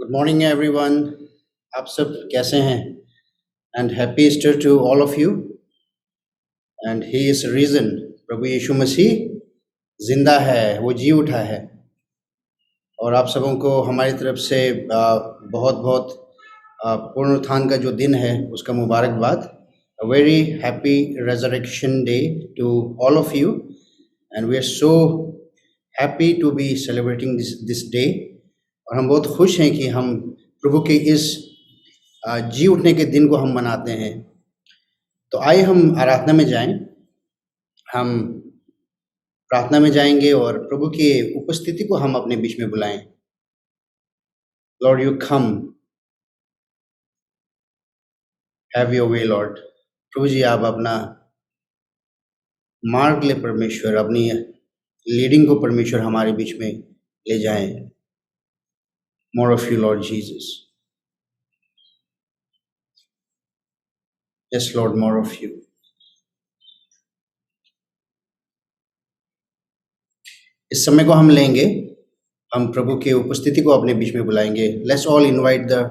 Good morning everyone. आप सब कैसे हैं? And happy Easter to all of you. And he is risen, प्रभु यीशु मसीह जिंदा है, वो जी उठा है। और आप सबों को हमारी तरफ से बहुत बहुत पुनरुत्थान का जो दिन है उसका मुबारकबाद। A very happy resurrection day to all of you, and we are so happy to be celebrating this day. और हम बहुत खुश हैं कि हम प्रभु के इस जी उठने के दिन को हम मनाते हैं। तो आइए हम आराधना में जाएं। हम प्रार्थना में जाएंगे और प्रभु की उपस्थिति को हम अपने बीच में बुलाएं। Lord you come, have your way Lord. प्रभु जी आप अपना मार्ग ले परमेश्वर, अपनी लीडिंग को परमेश्वर हमारे बीच में ले जाएं। More of you Lord Jesus. Yes Lord, more of you. इस समय को हम लेंगे, हम प्रभु की उपस्थिति को अपने बीच में बुलाएंगे। Let's all invite the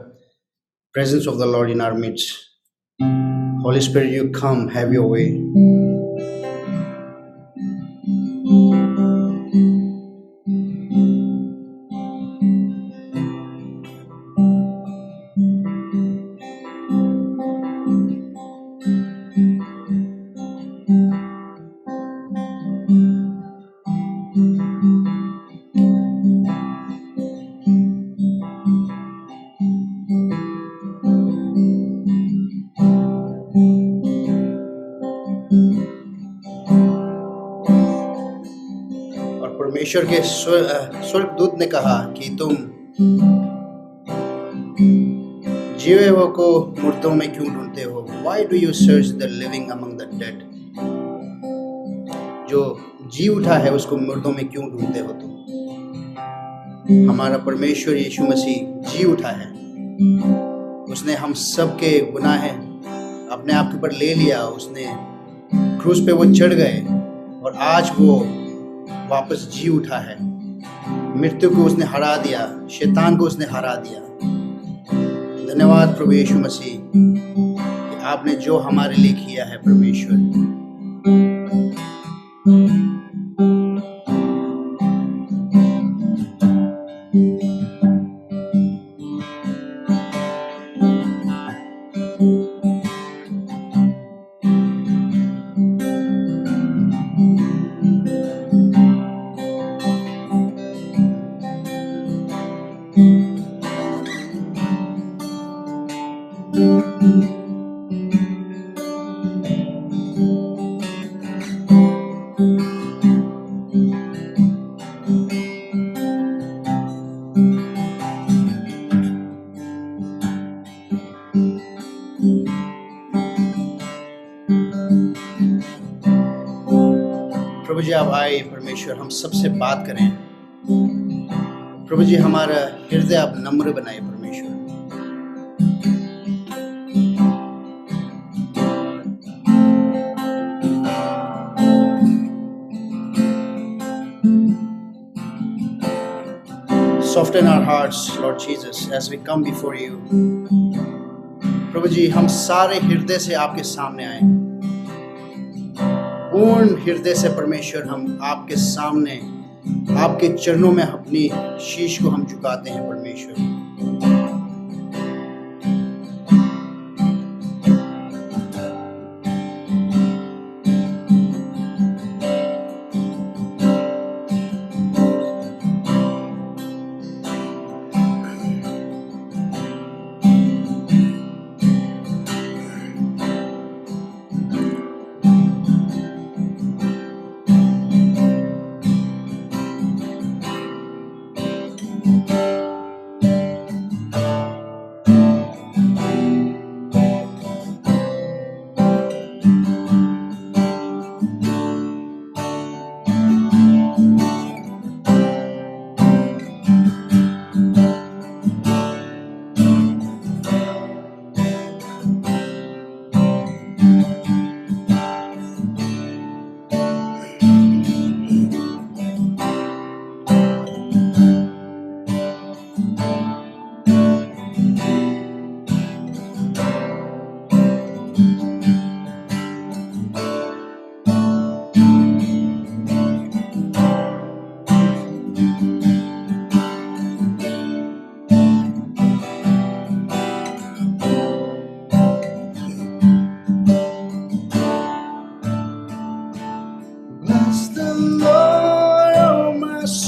presence of the Lord in our midst. Holy Spirit, you come, have your way. और परमेश्वर के स्वर्गदूत ने कहा कि तुम जीवे हुए को मुर्दों में क्यों ढूंढते हो? Why do you search the living among the dead? जो जी उठा है उसको मुर्दों में क्यों ढूंढते हो तुम? हमारा परमेश्वर यीशु मसीह जी उठा है। उसने हम सब के गुनाह अपने आप के ऊपर ले लिया। उसने क्रूस पे वो चढ़ गए और आज वो वापस जी उठा है। मृत्यु को उसने हरा दिया, शैतान को उसने हरा दिया। धन्यवाद प्रभु यीशु मसीह कि आपने जो हमारे लिए किया है परमेश्वर। प्रभु जी आप आए परमेश्वर, हम सबसे बात करें। प्रभु जी हमारा हृदय आप नम्र बनाए परमेश्वर। Soften our hearts, Lord Jesus, as we come before you. प्रभु जी हम सारे हृदय से आपके सामने आए, पूर्ण हृदय से परमेश्वर हम आपके सामने, आपके चरणों में अपनी शीश को हम झुकाते हैं परमेश्वर।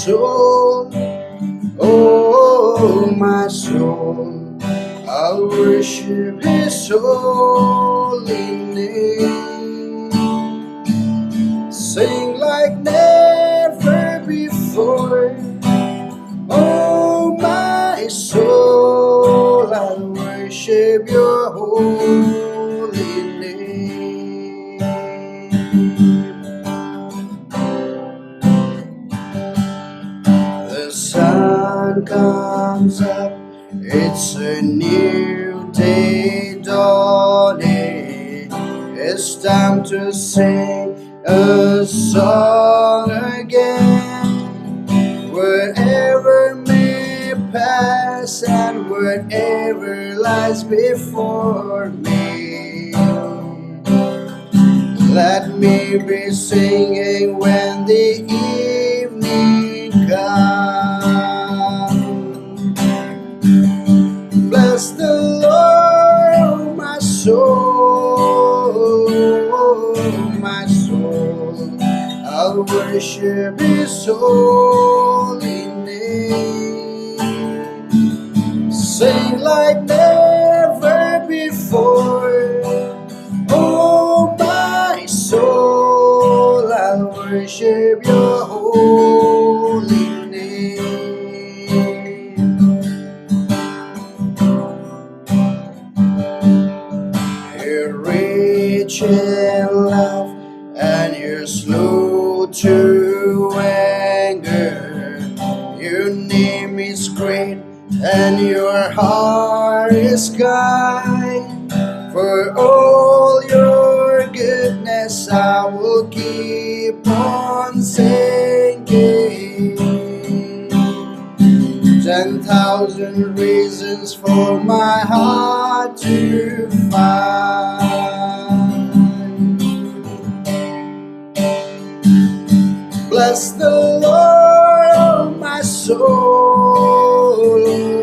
soul, oh my soul, I'll worship His holy name. Sing like never before, oh my soul, I'll worship Your holy name. The sun comes up, it's a new day dawning. It's time to sing a song again. Whatever may pass and whatever lies before me, let me be singing when the evening comes. Bless the Lord, oh my soul, my soul, I'll worship His holy name. Sing like never before, oh my soul, I'll worship Your holy name. You're rich in love and You're slow to anger. Your name is great and Your heart is kind. For all Your goodness I will keep on singing. 10,000 reasons for my heart to find. Bless the Lord, oh my soul,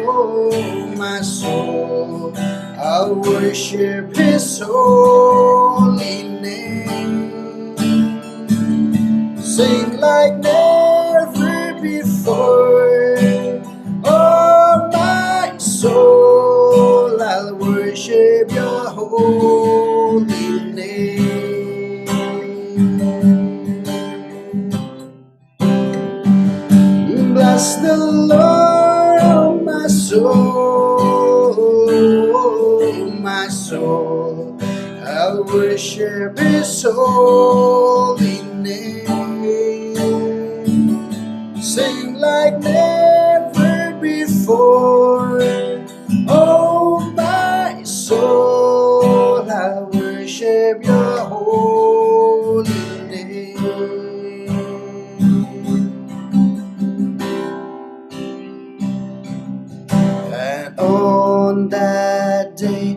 oh my soul, I'll worship His holy name. Sing like never before, oh my soul, I'll worship Your holy name. Bless the Lord, oh my soul, I'll worship His holy name. Sing like never before, oh my soul, I'll worship Your holy name. And on that day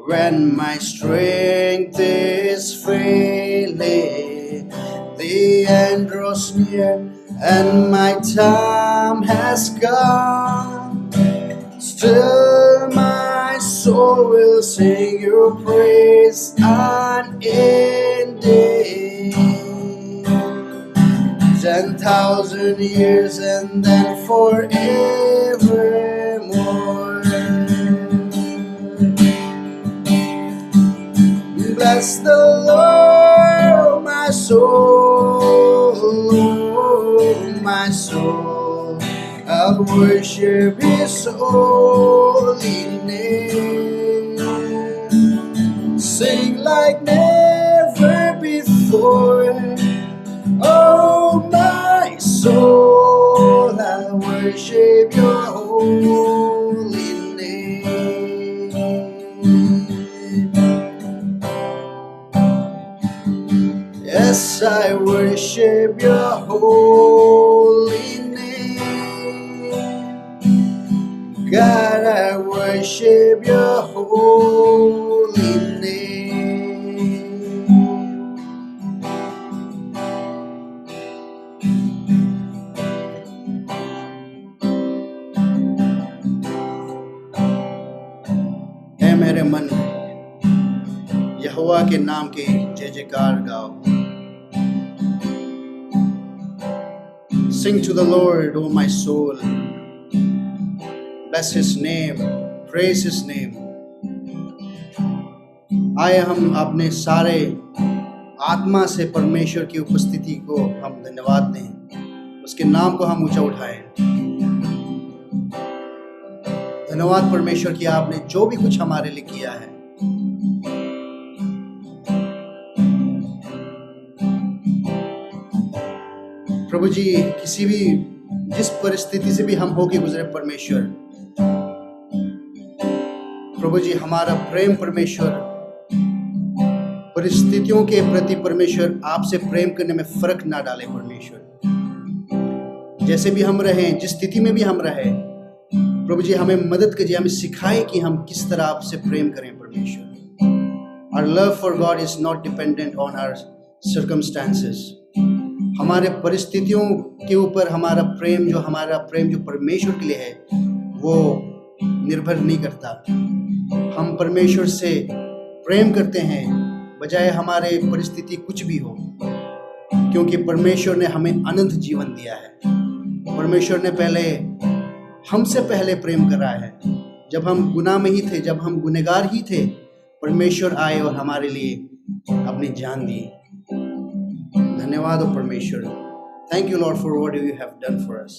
when my strength is failing, the end draws near and my time has come, still my soul will sing Your praise unending. 10,000 years and then forevermore. Bless the Lord, oh my soul, I'll worship His holy name. Sing like never before, oh my soul, I'll worship Your holy name. Yes, I worship Your holy name. God, I worship Your holy name. ऐ मेरे मन, यहोवा के नाम की जय जयकार गाओ। Sing to the Lord, O my soul. Bless His name, praise His name. आए हम अपने सारे आत्मा से परमेश्वर की उपस्थिति को हम धन्यवाद दें, उसके नाम को हम ऊंचा उठाएं। धन्यवाद परमेश्वर की, आपने जो भी कुछ हमारे लिए किया है। प्रभु जी, किसी भी जिस परिस्थिति से भी हम होके गुजरे परमेश्वर, प्रभु जी हमारा प्रेम परमेश्वर, परिस्थितियों के प्रति परमेश्वर आपसे प्रेम करने में फर्क ना डाले परमेश्वर। जैसे भी हम रहें, जिस स्थिति में भी हम रहें, प्रभु जी हमें मदद कीजिए, हमें सिखाए कि हम किस तरह आपसे प्रेम करें परमेश्वर। Our love for God is not dependent on our circumstances. हमारे परिस्थितियों के ऊपर हमारा प्रेम जो परमेश्वर के लिए है, वो निर्भर नहीं करता। हम परमेश्वर से प्रेम करते हैं बजाय हमारे परिस्थिति कुछ भी हो, क्योंकि परमेश्वर ने हमें अनंत जीवन दिया है। परमेश्वर ने हमसे पहले प्रेम करा है। जब हम गुनाह में ही थे, जब हम गुनहगार ही थे, परमेश्वर आए और हमारे लिए अपनी जान दी। धन्यवाद हो परमेश्वर। Thank you Lord for what you have done for us.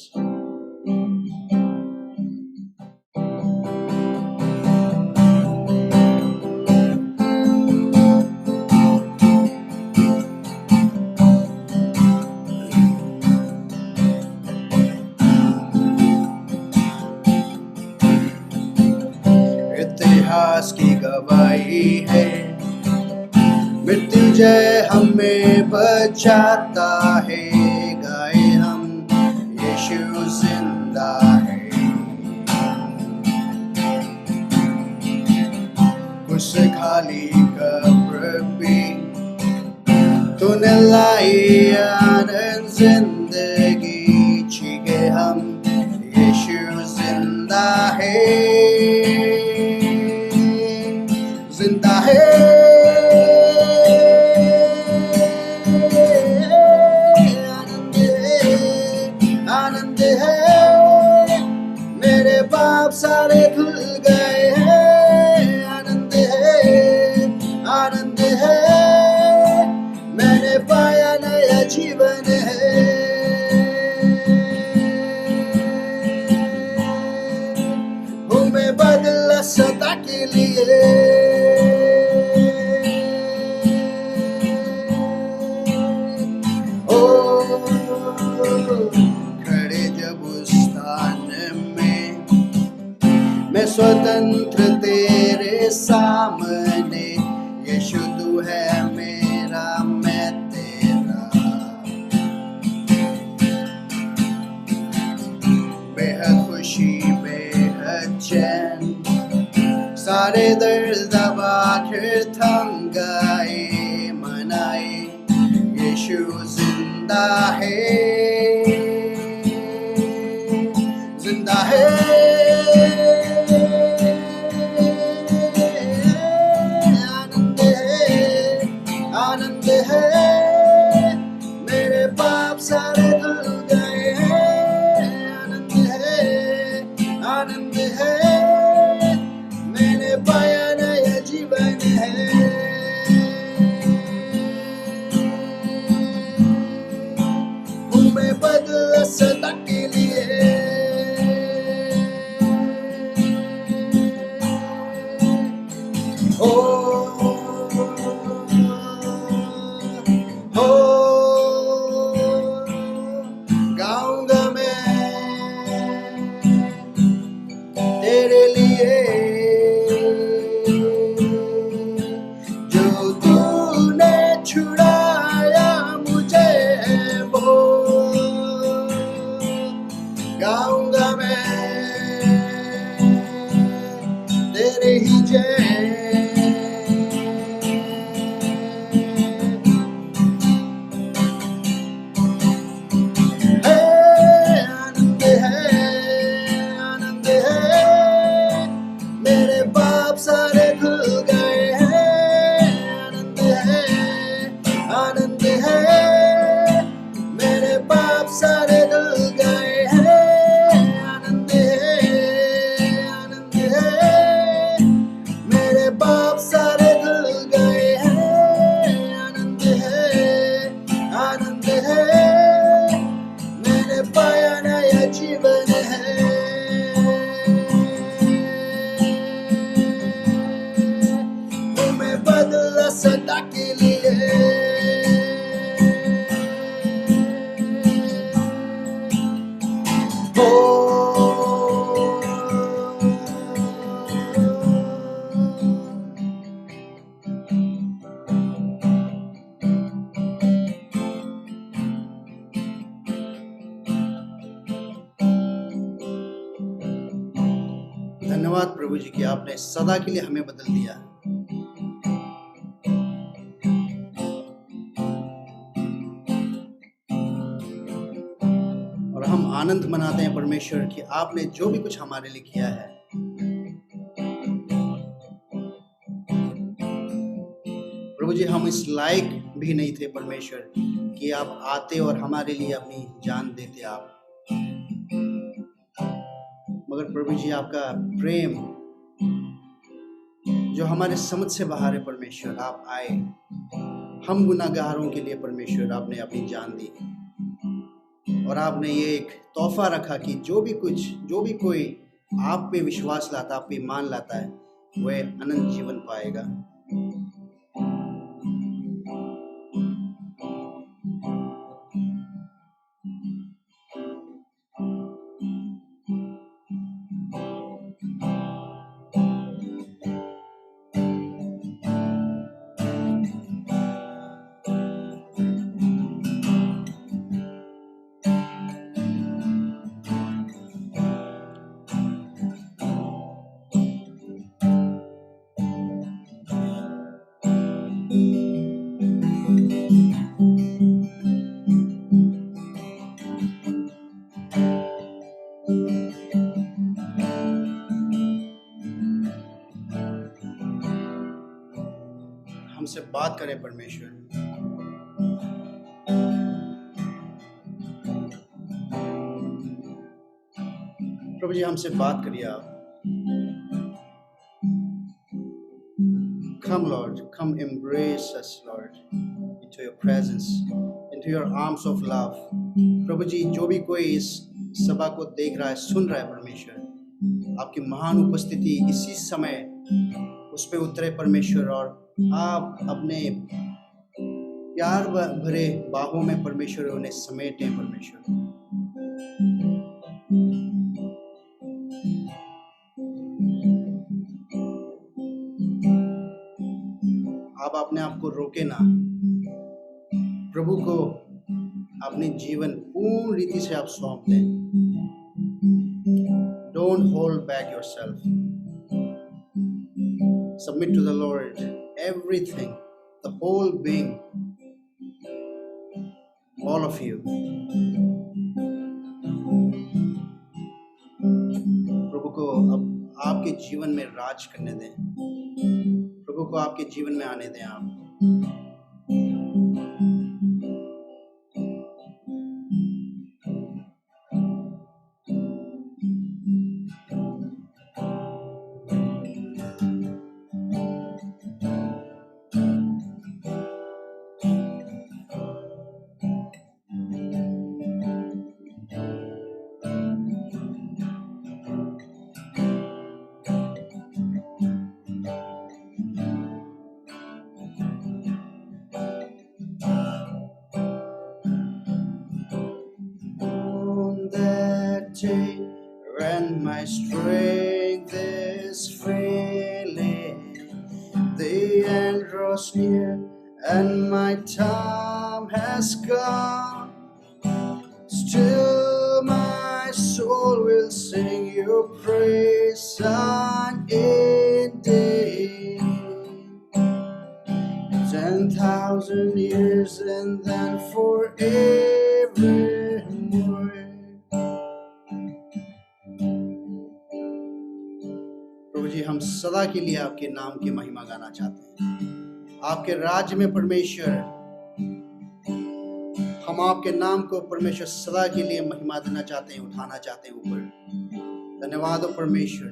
इतिहास की गवाही है, मृत्युंजय हमें बचाता है। गाए हम यीशु जिंदा है। उस खाली कब्र भी तूने लाई आनंद जिंदगी। चीखे हम यीशु जिंदा है, जिंदा है। आनंद है, मेरे पाप सारे धुल गए हैं। आनंद है, आनंद है, मैंने पाया नया जीवन है। हूँ मैं बदला सदा के लिए। खड़े जब उस स्थान में, मैं स्वतंत्र तेरे सामने। यीशु तू है मेरा, मैं तेरा। बेहद खुशी, बेहद चैन, सारे दर्द दबा कर थम गए। मनाए यीशु जिंदा है, जिंदा है। आनंद है, आनंद है, मेरे पाप सारे धुल गए हैं। आनंद है, आनंद है, मैंने पाया नया जीवन है। मैं बदला सदा के लिए। ओ गाऊंगा मैं तेरे लिए, जो तूने छुड़ाया मुझे वो गाऊंगा मैं तेरे ही जय। आनंद है, आनंद है, मेरे पाप सारे धुल गए हैं। आनंद है, आनंद है, मेरे पाप सारे धुल धन्यवाद प्रभु जी कि आपने सदा के लिए हमें बदल दिया। और हम आनंद मनाते हैं परमेश्वर कि आपने जो भी कुछ हमारे लिए किया है। प्रभु जी हम इस लायक भी नहीं थे परमेश्वर कि आप आते और हमारे लिए अपनी जान देते आप, मगर प्रभु जी आपका प्रेम जो हमारे समझ से बाहर है परमेश्वर, आप आए हम गुनाहगारों के लिए परमेश्वर, आपने अपनी जान दी और आपने ये एक तोहफा रखा कि जो भी कोई आप पे विश्वास लाता, आप पे ईमान लाता है, वह अनंत जीवन पाएगा। हमसे बात करें परमेश्वर। प्रभु जी हमसे बात करिए आप। Come Lord, come embrace us Lord into your presence, into your arms of love। प्रभु जी जो भी कोई इस सभा को देख रहा है, सुन रहा है परमेश्वर, आपकी महान उपस्थिति इसी समय उस पे उतरे परमेश्वर, और आप अपने प्यार भरे बाहों में परमेश्वर उन्हें समेटें परमेश्वर। आप अपने आप को रोके ना, प्रभु को अपने जीवन पूर्ण रीति से आप सौंप दें। Don't hold back yourself. Submit to the Lord everything, the whole being, all of you। प्रभु को अब आपके जीवन में राज करने दें, प्रभु को आपके जीवन में आने दें आप। On that day when my strength is failing, the end draws near and my time has come, still my soul will sing your praise unending. 10,000 years and then forevermore। प्रभु जी हम सदा के लिए आपके नाम की महिमा गाना चाहते हैं, आपके राज्य में परमेश्वर हम आपके नाम को परमेश्वर सदा के लिए महिमा देना चाहते हैं, उठाना चाहते हैं ऊपर। धन्यवाद हो परमेश्वर,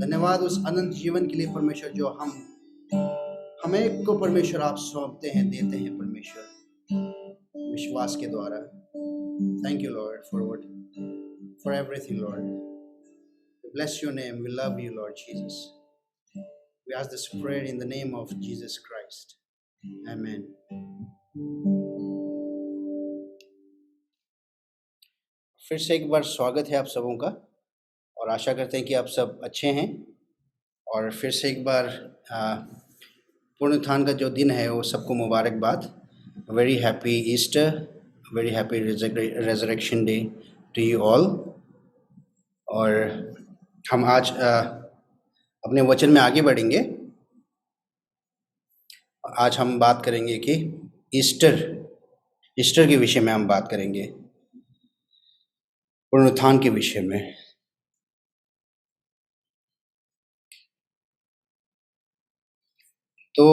धन्यवाद उस अनंत जीवन के लिए परमेश्वर जो हमें को परमेश्वर आप सौंपते हैं, देते हैं परमेश्वर विश्वास के द्वारा। Thank you Lord for everything Lord. We bless your name, we love you Lord Jesus। We ask this prayer in the name of Jesus Christ, amen। फिर से एक बार स्वागत है आप सबों का और आशा करते हैं कि आप सब अच्छे हैं। और फिर से एक बार पुनरुत्थान का जो दिन है वो सबको मुबारकबाद। Very happy Easter, very happy resurrection day to you all. और हम आज अपने वचन में आगे बढ़ेंगे। आज हम बात करेंगे कि ईस्टर के विषय में हम बात करेंगे, पुनरुत्थान के विषय में। तो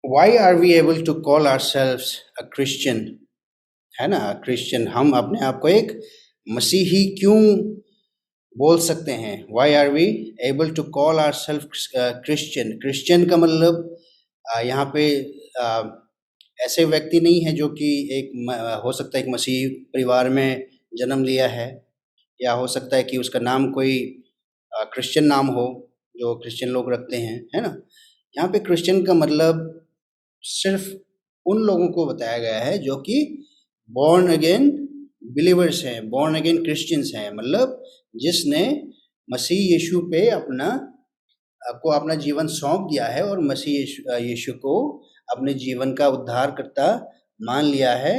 why are we able to call ourselves a Christian, है ना, क्रिश्चियन। हम अपने आप को एक मसीही क्यों बोल सकते हैं? Why are we able to call ourselves Christian. Christian का मतलब यहाँ पे ऐसे व्यक्ति नहीं है जो कि हो सकता है एक मसीही परिवार में जन्म लिया है, या हो सकता है कि उसका नाम कोई क्रिश्चियन नाम हो जो क्रिश्चियन लोग रखते हैं, है ना। यहाँ पे क्रिश्चियन का मतलब सिर्फ उन लोगों को बताया गया है जो कि बॉर्न अगेन बिलीवर्स हैं, बॉर्न अगेन क्रिश्चियंस हैं। मतलब जिसने मसीह यीशु पे अपना जीवन सौंप दिया है और मसीह यीशु को अपने जीवन का उद्धारकर्ता मान लिया है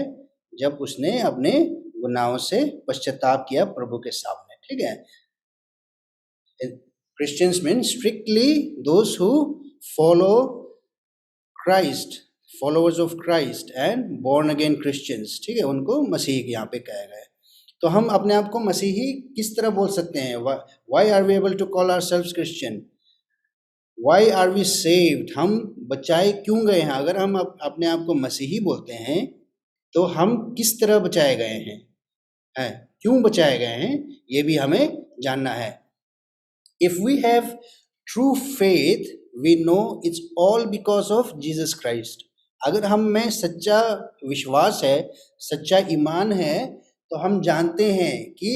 जब उसने अपने गुनाहों से पश्चाताप किया प्रभु के सामने, ठीक है। Christians mean strictly those who follow Christ, followers of Christ and born again Christians, ठीक है, उनको मसीही यहाँ पे कहा गया है। तो हम अपने आप को मसीही किस तरह बोल सकते हैं? Why are we able to call ourselves Christian? Why are we saved? हम बचाए क्यों गए हैं? अगर हम अपने आप को मसीही बोलते हैं तो हम किस तरह बचाए गए हैं, क्यों बचाए गए हैं, ये भी हमें जानना है। If we have true faith, we know it's all because of Jesus Christ. अगर हम में सच्चा विश्वास है, सच्चा ईमान है, तो हम जानते हैं कि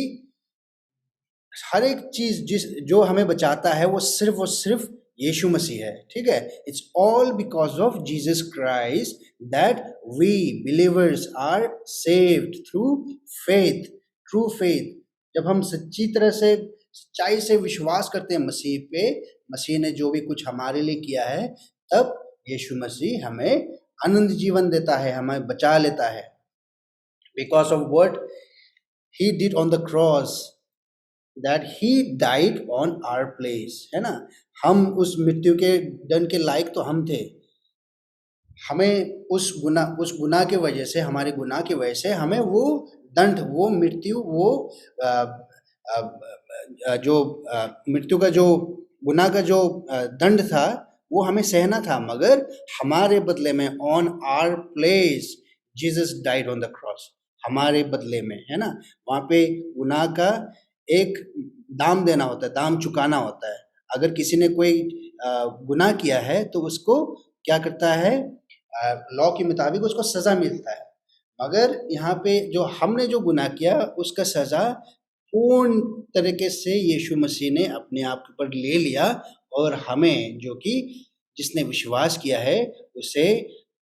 हर एक चीज जो हमें बचाता है वो सिर्फ यीशु मसीह है, ठीक है। It's all because of Jesus Christ that we believers are saved through faith, true faith। जब हम सच्चाई से विश्वास करते हैं मसीह पे, मसीह ने जो भी कुछ हमारे लिए किया है, तब यीशु मसीह हमें अनंत जीवन देता है, हमें बचा लेता है। Because of what he did on the cross, that he died on our place, है ना। हम उस मृत्यु के दंड के लायक तो हम थे, हमें उस गुनाह के वजह से, हमारे गुनाह की वजह से हमें वो दंड, वो मृत्यु, वो जो मृत्यु का, जो गुनाह का जो दंड था, वो हमें सहना था। मगर हमारे बदले में, on our place Jesus died on the cross, हमारे बदले में, है ना। वहाँ पे गुनाह का एक दाम देना होता है, दाम चुकाना होता है। अगर किसी ने कोई गुनाह किया है तो उसको क्या करता है, लॉ के मुताबिक उसको सजा मिलता है। मगर यहाँ पे जो हमने जो गुनाह किया उसका सजा पूर्ण तरीके से यीशु मसीह ने अपने आप पर ले लिया, और हमें जो कि जिसने विश्वास किया है उसे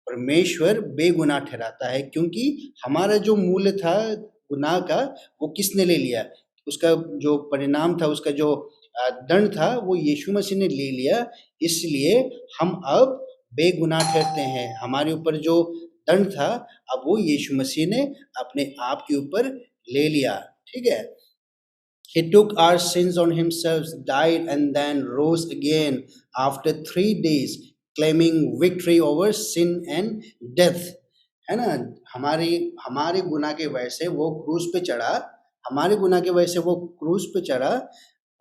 परमेश्वर बेगुनाह ठहराता है, क्योंकि हमारा जो मूल्य था गुनाह का वो किसने ले लिया, उसका जो परिणाम था, उसका जो दंड था, वो यीशु मसीह ने ले लिया। इसलिए हम अब बेगुनाह ठहरते हैं। हमारे ऊपर जो दंड था अब वो यीशु मसीह ने अपने आप के ऊपर ले लिया, ठीक है। He took our sins on himself, died and then rose again after 3 days, claiming victory over sin and death, है ना। हमारे गुनाह के वजह से वो क्रूस पे चढ़ा, हमारे गुनाह के वजह से वो क्रूस पे चढ़ा,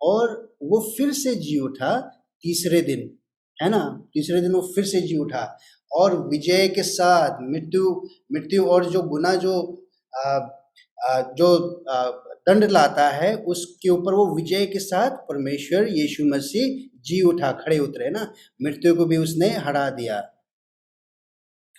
और वो फिर से जी उठा तीसरे दिन, है ना। तीसरे दिन वो फिर से जी उठा, और विजय के साथ मृत्यु और जो गुनाह जो दंड लाता है, उसके ऊपर वो विजय के साथ परमेश्वर यीशु मसीह जी उठा, खड़े उतरे ना, मृत्यु को भी उसने हरा दिया।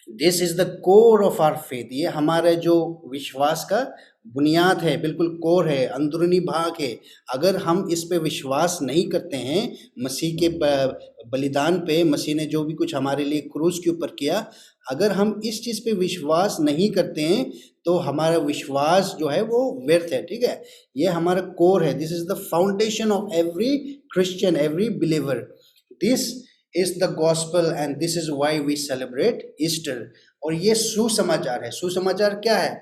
This is the core of our faith. ये हमारे जो विश्वास का बुनियाद है, बिल्कुल कोर है, अंदरूनी भाग है। अगर हम इस पे विश्वास नहीं करते हैं, मसीह के बलिदान पे, मसीह ने जो भी कुछ हमारे लिए क्रूस के ऊपर किया, अगर हम इस चीज़ पे विश्वास नहीं करते हैं तो हमारा विश्वास जो है वो व्यर्थ है, ठीक है। ये हमारा कोर है, this is the foundation of every Christian, every believer. This is the gospel and this is why we celebrate Easter. और ये सुसमाचार है। सुसमाचार क्या है?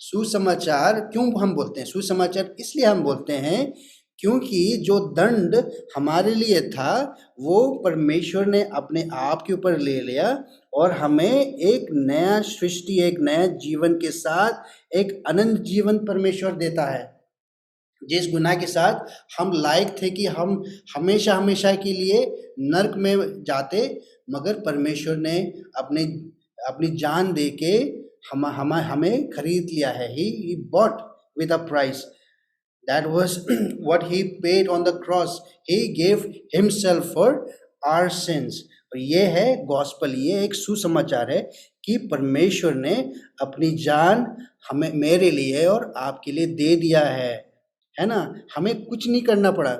सुसमाचार क्यों हम बोलते हैं सुसमाचार? इसलिए हम बोलते हैं क्योंकि जो दंड हमारे लिए था वो परमेश्वर ने अपने आप के ऊपर ले लिया और हमें एक नया सृष्टि, एक नया जीवन के साथ एक अनंत जीवन परमेश्वर देता है। जिस गुनाह के साथ हम लायक थे कि हम हमेशा हमेशा के लिए नरक में जाते, मगर परमेश्वर ने अपने अपनी जान दे के हमें खरीद लिया है। He bought with a price. That was what he paid on the cross. He gave himself for our sins. और ये है गॉस्पल, ये एक सुसमाचार है कि परमेश्वर ने अपनी जान हमें, मेरे लिए और आपके लिए दे दिया है ना। हमें कुछ नहीं करना पड़ा।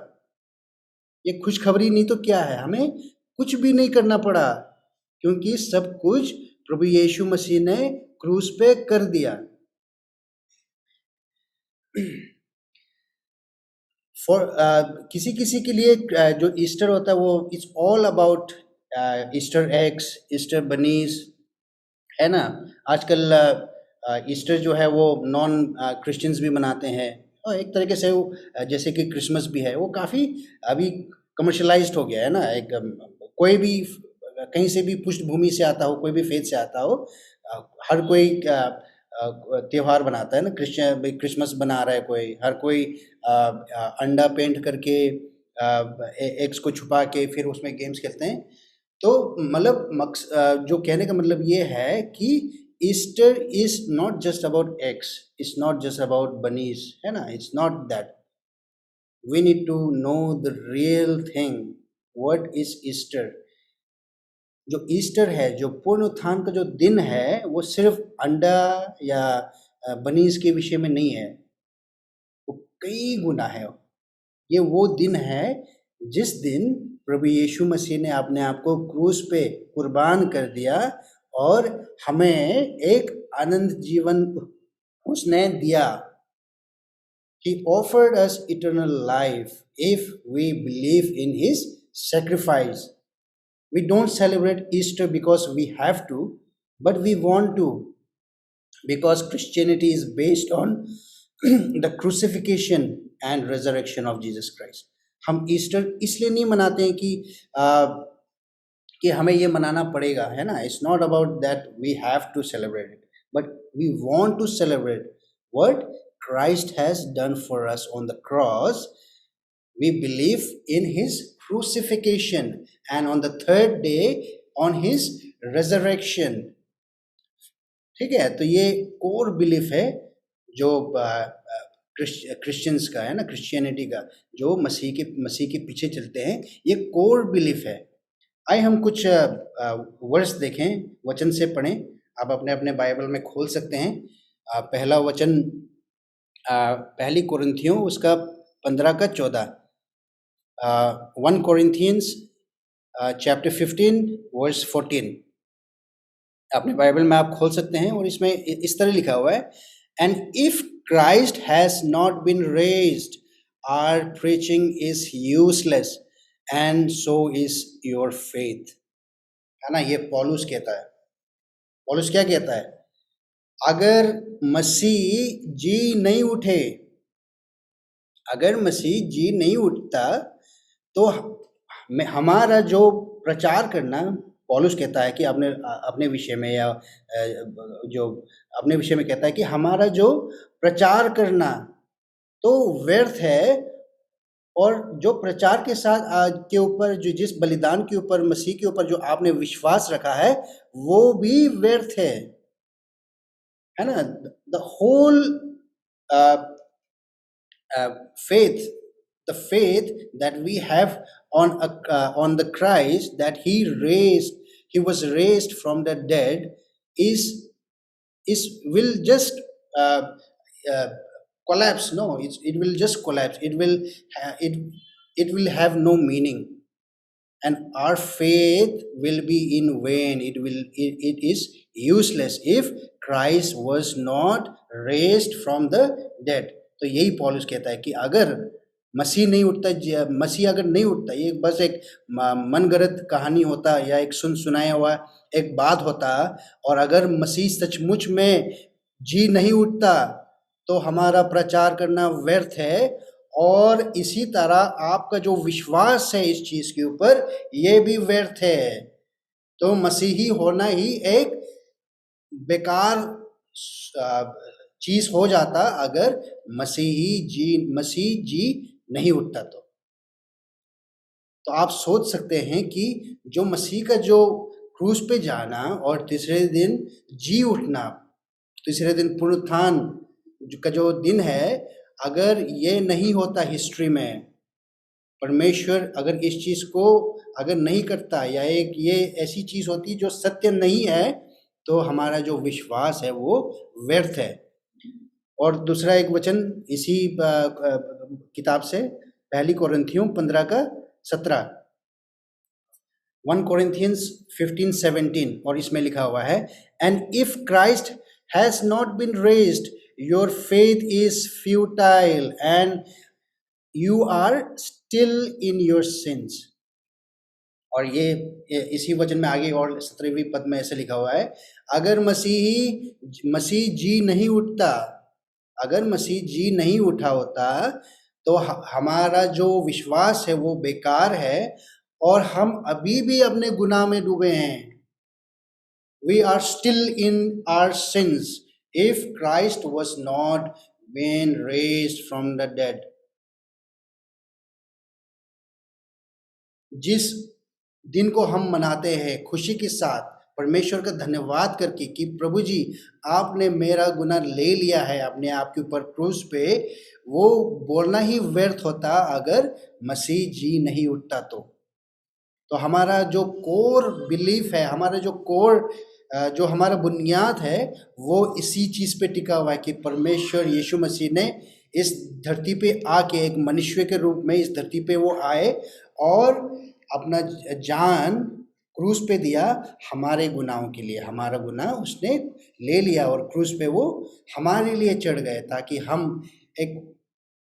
ये खुशखबरी नहीं तो क्या है? हमें कुछ भी नहीं करना पड़ा क्योंकि सब कुछ प्रभु यीशु मसीह ने क्रूस पे कर दिया। फॉर किसी किसी के लिए जो ईस्टर होता है वो it's all about Easter eggs, Easter bunnies, है ना। आजकल ईस्टर जो है वो नॉन क्रिश्चियंस भी मनाते हैं और एक तरीके से वो जैसे कि क्रिसमस भी है, वो काफ़ी अभी कमर्शलाइज्ड हो गया है ना। एक कोई भी कहीं से भी पृष्ठभूमि से आता हो, कोई भी फेथ से आता हो, हर कोई त्योहार बनाता है ना। क्रिसमस बना रहा है कोई, हर कोई अंडा पेंट करके एग्स को छुपा के फिर उसमें गेम्स खेलते हैं। तो मतलब जो कहने का मतलब ये है कि Easter is not just about eggs, it's not just about bunnies, है ना। It's not that. We need to know the real thing, what is Easter. जो ईस्टर है, जो पूर्ण उत्थान का जो दिन है, वो सिर्फ अंडा या बनीज के विषय में नहीं है, वो कई गुना है। ये वो दिन है जिस दिन प्रभु यीशु मसीह ने अपने आप को क्रूस पे कुर्बान कर दिया और हमें एक अनंत जीवन उसने दिया। He offered us eternal life if we believe in his sacrifice. We don't celebrate Easter because we have to, but we want to, because Christianity is based on the crucifixion and resurrection of Jesus Christ. हम Easter इसलिए नहीं मनाते हैं कि हमें ये मनाना पड़ेगा, है ना। It's not about that we have to celebrate it, but we want to celebrate what Christ has done for us on the cross. We believe in his crucifixion and on the third day on his resurrection. ठीक है, तो ये core belief है जो Christians का है ना, Christianity का, जो मसीह के पीछे चलते हैं, ये कोर बिलीफ है। आइए हम कुछ वर्स देखें, वचन से पढ़ें। आप अपने अपने बाइबल में खोल सकते हैं। पहला वचन पहली कोरिन्थियों उसका 15 का 14, 1 Corinthians चैप्टर 15 वर्स 14। अपने बाइबल में आप खोल सकते हैं और इसमें इस तरह लिखा हुआ है, and if Christ has not been raised, our preaching is useless and so is your faith. है ना, ये पौलुस कहता है। पौलुस क्या कहता है? अगर मसीह जी नहीं उठे, अगर मसीह जी नहीं उठता तो हमारा जो प्रचार करना, पौलुस कहता है कि अपने विषय में, या जो अपने विषय में कहता है कि हमारा जो प्रचार करना तो व्यर्थ है, और जो प्रचार के साथ के ऊपर जो जिस बलिदान के ऊपर, मसीह के ऊपर जो आपने विश्वास रखा है, वो भी व्यर्थ है ना। The whole faith, the faith that we have on the Christ, that he was raised from the dead, is will just uh, collapse. No, it will just collapse. It will have no meaning, and our faith will be in vain. It is useless if Christ was not raised from the dead. तो यही पौलुस कहता है कि अगर मसीह नहीं उठता, मसीह अगर नहीं उठता, ये बस एक मनगढ़ंत कहानी होता या एक सुनाया हुआ एक बात होता, और अगर मसीह सचमुच में जी नहीं उठता तो हमारा प्रचार करना व्यर्थ है, और इसी तरह आपका जो विश्वास है इस चीज के ऊपर, ये भी व्यर्थ है। तो मसीही होना ही एक बेकार चीज हो जाता अगर मसीह जी नहीं उठता। तो आप सोच सकते हैं कि जो मसीह का जो क्रूस पे जाना और तीसरे दिन जी उठना, तीसरे दिन पुनरुत्थान का जो दिन है, अगर ये नहीं होता हिस्ट्री में, परमेश्वर अगर इस चीज को अगर नहीं करता, या एक ये ऐसी चीज होती जो सत्य नहीं है, तो हमारा जो विश्वास है वो व्यर्थ है। और दूसरा एक वचन इसी किताब से, पहली कोरिन्थियों 15:17, 1 Corinthians 15:17, और इसमें लिखा हुआ है, and if Christ has not been raised your faith is futile and you are still in your sins. और ये इसी वचन में आगे और 17वीं पद में ऐसे लिखा हुआ है, अगर मसीह जी नहीं उठता, अगर मसीह जी नहीं उठा होता तो हमारा जो विश्वास है वो बेकार है, और हम अभी भी अपने गुनाह में डूबे हैं। We are still in our sins if Christ was not been raised from the dead. जिस दिन को हम मनाते हैं खुशी के साथ, परमेश्वर का धन्यवाद करके कि प्रभु जी आपने मेरा गुनाह ले लिया है अपने आप के ऊपर क्रूस पे, वो बोलना ही व्यर्थ होता अगर मसीह जी नहीं उठता। तो हमारा जो कोर बिलीफ है, हमारा जो कोर जो हमारा बुनियाद है, वो इसी चीज पे टिका हुआ है कि परमेश्वर यीशु मसीह ने इस धरती पे आके एक मनुष्य के रूप में इस धरती पे वो आए और अपना जान क्रूस पे दिया हमारे गुनाहों के लिए। हमारा गुनाह उसने ले लिया और क्रूस पे वो हमारे लिए चढ़ गए, ताकि हम एक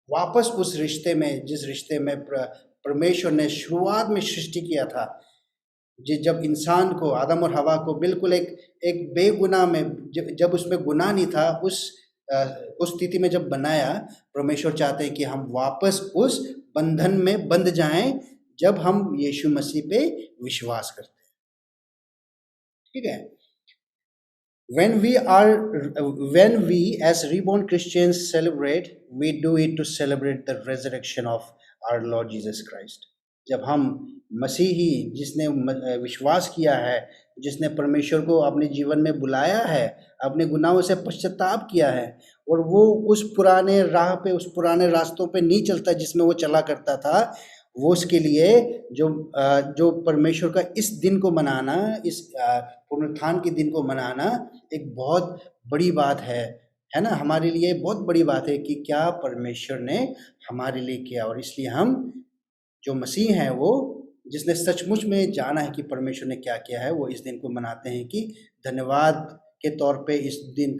वापस उस रिश्ते में, जिस रिश्ते में परमेश्वर ने शुरुआत में सृष्टि किया था, जब इंसान को, आदम और हवा को बिल्कुल एक बेगुनाह में, जब उसमें गुनाह नहीं था, उस स्थिति में जब बनाया, परमेश्वर चाहते हैं कि हम वापस उस बंधन में बंध जाएं जब हम यीशु मसीह पे विश्वास करते हैं। ठीक है। When we as reborn Christians celebrate, we do it to celebrate the resurrection of our Lord Jesus Christ. जब हम मसीही, जिसने विश्वास किया है, जिसने परमेश्वर को अपने जीवन में बुलाया है, अपने गुनाहों से पश्चाताप किया है, और वो उस पुराने राह पे, उस पुराने रास्तों पे नहीं चलता जिसमें वो चला करता था, वो उसके लिए जो परमेश्वर का इस दिन को मनाना, इस पुनरुत्थान के दिन को मनाना एक बहुत बड़ी बात है ना। हमारे लिए बहुत बड़ी बात है कि क्या परमेश्वर ने हमारे लिए किया, और इसलिए हम जो मसीह हैं, वो जिसने सचमुच में जाना है कि परमेश्वर ने क्या किया है, वो इस दिन को मनाते हैं कि धन्यवाद के तौर पे इस दिन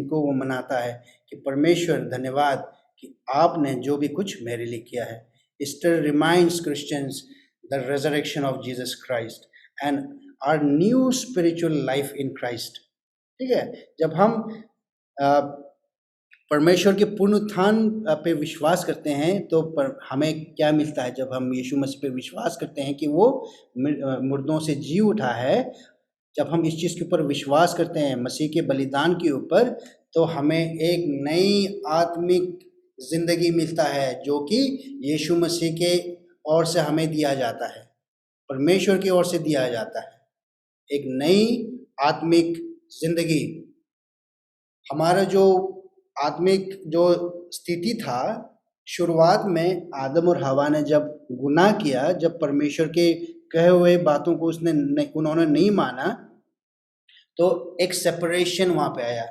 को वो मनाता है कि परमेश्वर धन्यवाद कि आपने जो भी कुछ मेरे लिए किया है। Easter reminds Christians the resurrection of Jesus Christ and our new spiritual life in Christ. ठीक है। जब हम परमेश्वर के पुनरुत्थान पे विश्वास करते हैं तो हमें क्या मिलता है? जब हम यीशु मसीह पे विश्वास करते हैं कि वो मुर्दों से जी उठा है, जब हम इस चीज़ के ऊपर विश्वास करते हैं, मसीह के बलिदान के ऊपर, तो हमें एक नई आत्मिक जिंदगी मिलता है जो कि यीशु मसीह के ओर से हमें दिया जाता है, परमेश्वर की ओर से दिया जाता है, एक नई आत्मिक जिंदगी। हमारा जो आत्मिक जो स्थिति था, शुरुआत में आदम और हवा ने जब गुनाह किया, जब परमेश्वर के कहे हुए बातों को उन्होंने नहीं माना, तो एक सेपरेशन वहां पे आया।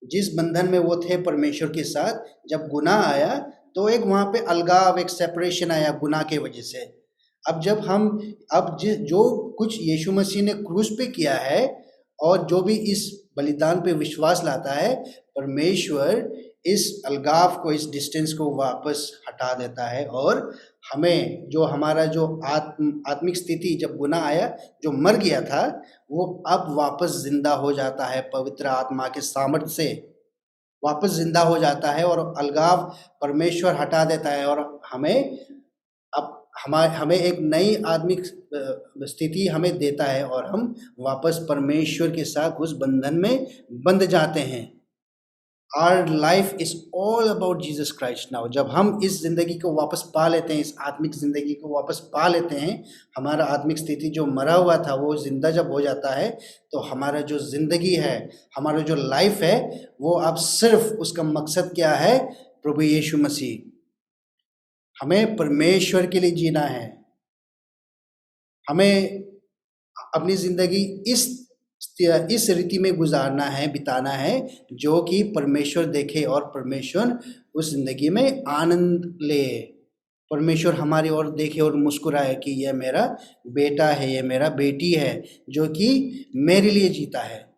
जिस बंधन में वो थे परमेश्वर के साथ, जब गुनाह आया तो एक वहां पे अलगाव, एक सेपरेशन आया गुनाह के वजह से। अब जो कुछ यीशु मसीह ने क्रूस पे किया है और जो भी इस बलिदान पे विश्वास लाता है, परमेश्वर इस अलगाव को, इस डिस्टेंस को वापस हटा देता है और हमें जो हमारा जो आत्मिक स्थिति, जब गुनाह आया, जो मर गया था, वो अब वापस जिंदा हो जाता है पवित्र आत्मा के सामर्थ्य से, वापस जिंदा हो जाता है और अलगाव परमेश्वर हटा देता है और हमें अब हमें एक नई आत्मिक स्थिति हमें देता है और हम वापस परमेश्वर के साथ उस बंधन में बंध जाते हैं। Our life is all about Jesus Christ now. जब हम इस जिंदगी को वापस पा लेते हैं, इस आत्मिक जिंदगी को वापस पा लेते हैं, हमारा आत्मिक स्थिति जो मरा हुआ था वो जिंदा जब हो जाता है, तो हमारा जो जिंदगी है, हमारा जो लाइफ है, वो अब सिर्फ उसका मकसद क्या है? प्रभु यीशु मसीह। हमें परमेश्वर के लिए जीना है, हमें अपनी जिंदगी इस रीति में गुजारना है, बिताना है, जो कि परमेश्वर देखे और परमेश्वर उस जिंदगी में आनंद ले। परमेश्वर हमारी ओर देखे और मुस्कुराए कि यह मेरा बेटा है, यह मेरा बेटी है, जो कि मेरे लिए जीता है।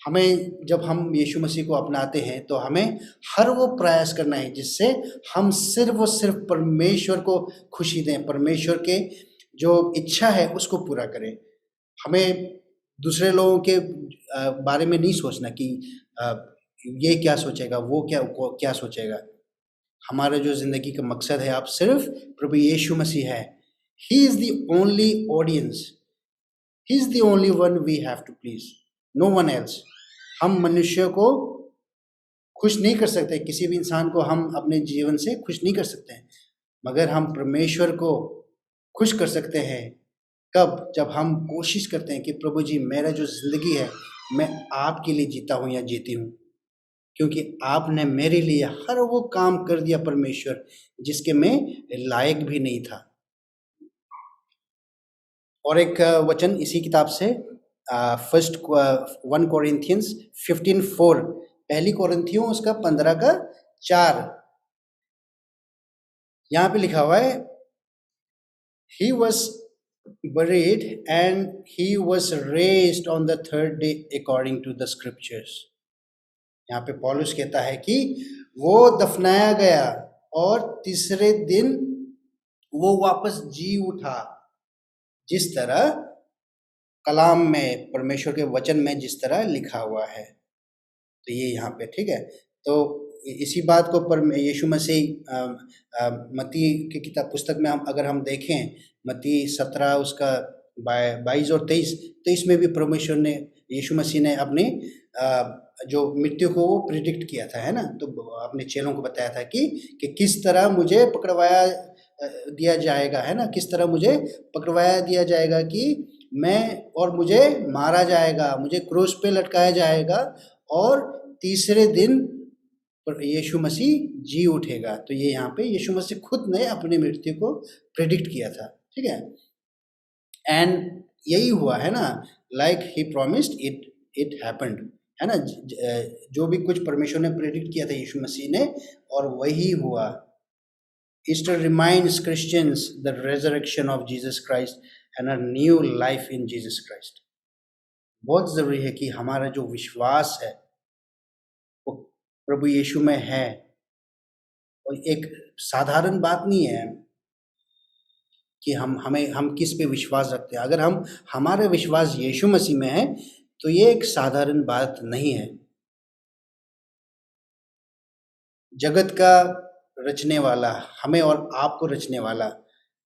हमें, जब हम यीशु मसीह को अपनाते हैं, तो हमें हर वो प्रयास करना है जिससे हम सिर्फ और सिर्फ परमेश्वर को खुशी दें, परमेश्वर के जो इच्छा है उसको पूरा करें। हमें दूसरे लोगों के बारे में नहीं सोचना कि ये क्या सोचेगा, वो क्या सोचेगा। हमारा जो जिंदगी का मकसद है, आप सिर्फ प्रभु यीशु मसीह है। He is the only audience, he is the only one we have to please, no one else. हम मनुष्य को खुश नहीं कर सकते, किसी भी इंसान को हम अपने जीवन से खुश नहीं कर सकते हैं, मगर हम परमेश्वर को खुश कर सकते हैं। कब? जब हम कोशिश करते हैं कि प्रभु जी, मेरा जो जिंदगी है, मैं आपके लिए जीता हूँ या जीती हूँ, क्योंकि आपने मेरे लिए हर वो काम कर दिया परमेश्वर, जिसके मैं लायक भी नहीं था। और एक वचन इसी किताब से, फर्स्ट 1 कोरिन्थियंस 15:4, पहली कोरिन्थियों उसका 15:4, यहाँ पे लिखा हुआ है, he was buried and he was raised on the third day according to the scriptures. यहाँ पे पौलुस कहता है कि वो दफनाया गया और तीसरे दिन वो वापस जी उठा, जिस तरह कलाम में, परमेश्वर के वचन में जिस तरह लिखा हुआ है। तो ये यहाँ पे ठीक है। तो इसी बात को यीशु मसीह मत्ती की किताब पुस्तक में अगर हम देखें, मत्ती 17 उसका 22 और 23, तो इसमें भी परमेश्वर ने, यीशु मसीह ने अपनी जो मृत्यु को वो प्रिडिक्ट किया था, है ना। तो अपने चेलों को बताया था कि किस तरह मुझे पकड़वाया दिया जाएगा, है ना, किस तरह मुझे पकड़वाया दिया जाएगा कि मुझे मारा जाएगा, मुझे क्रूस पे लटकाया जाएगा और तीसरे दिन यीशु मसीह जी उठेगा। तो ये यहाँ पे यीशु मसीह खुद ने अपनी मृत्यु को प्रेडिक्ट किया था, ठीक है। एंड यही हुआ, है ना, like he promised, it happened, है ना। जो भी कुछ परमेश्वर ने प्रेडिक्ट किया था यीशु मसीह ने, और वही हुआ। Easter reminds Christians the resurrection of Jesus Christ and a new life in Jesus Christ. बहुत जरूरी है कि हमारा जो विश्वास है वो प्रभु यीशु में है। और एक साधारण बात नहीं है कि हम किस पे विश्वास रखते हैं। अगर हमारा विश्वास यीशु मसीह में है, तो ये एक साधारण बात नहीं है। जगत का रचने वाला, हमें और आपको रचने वाला,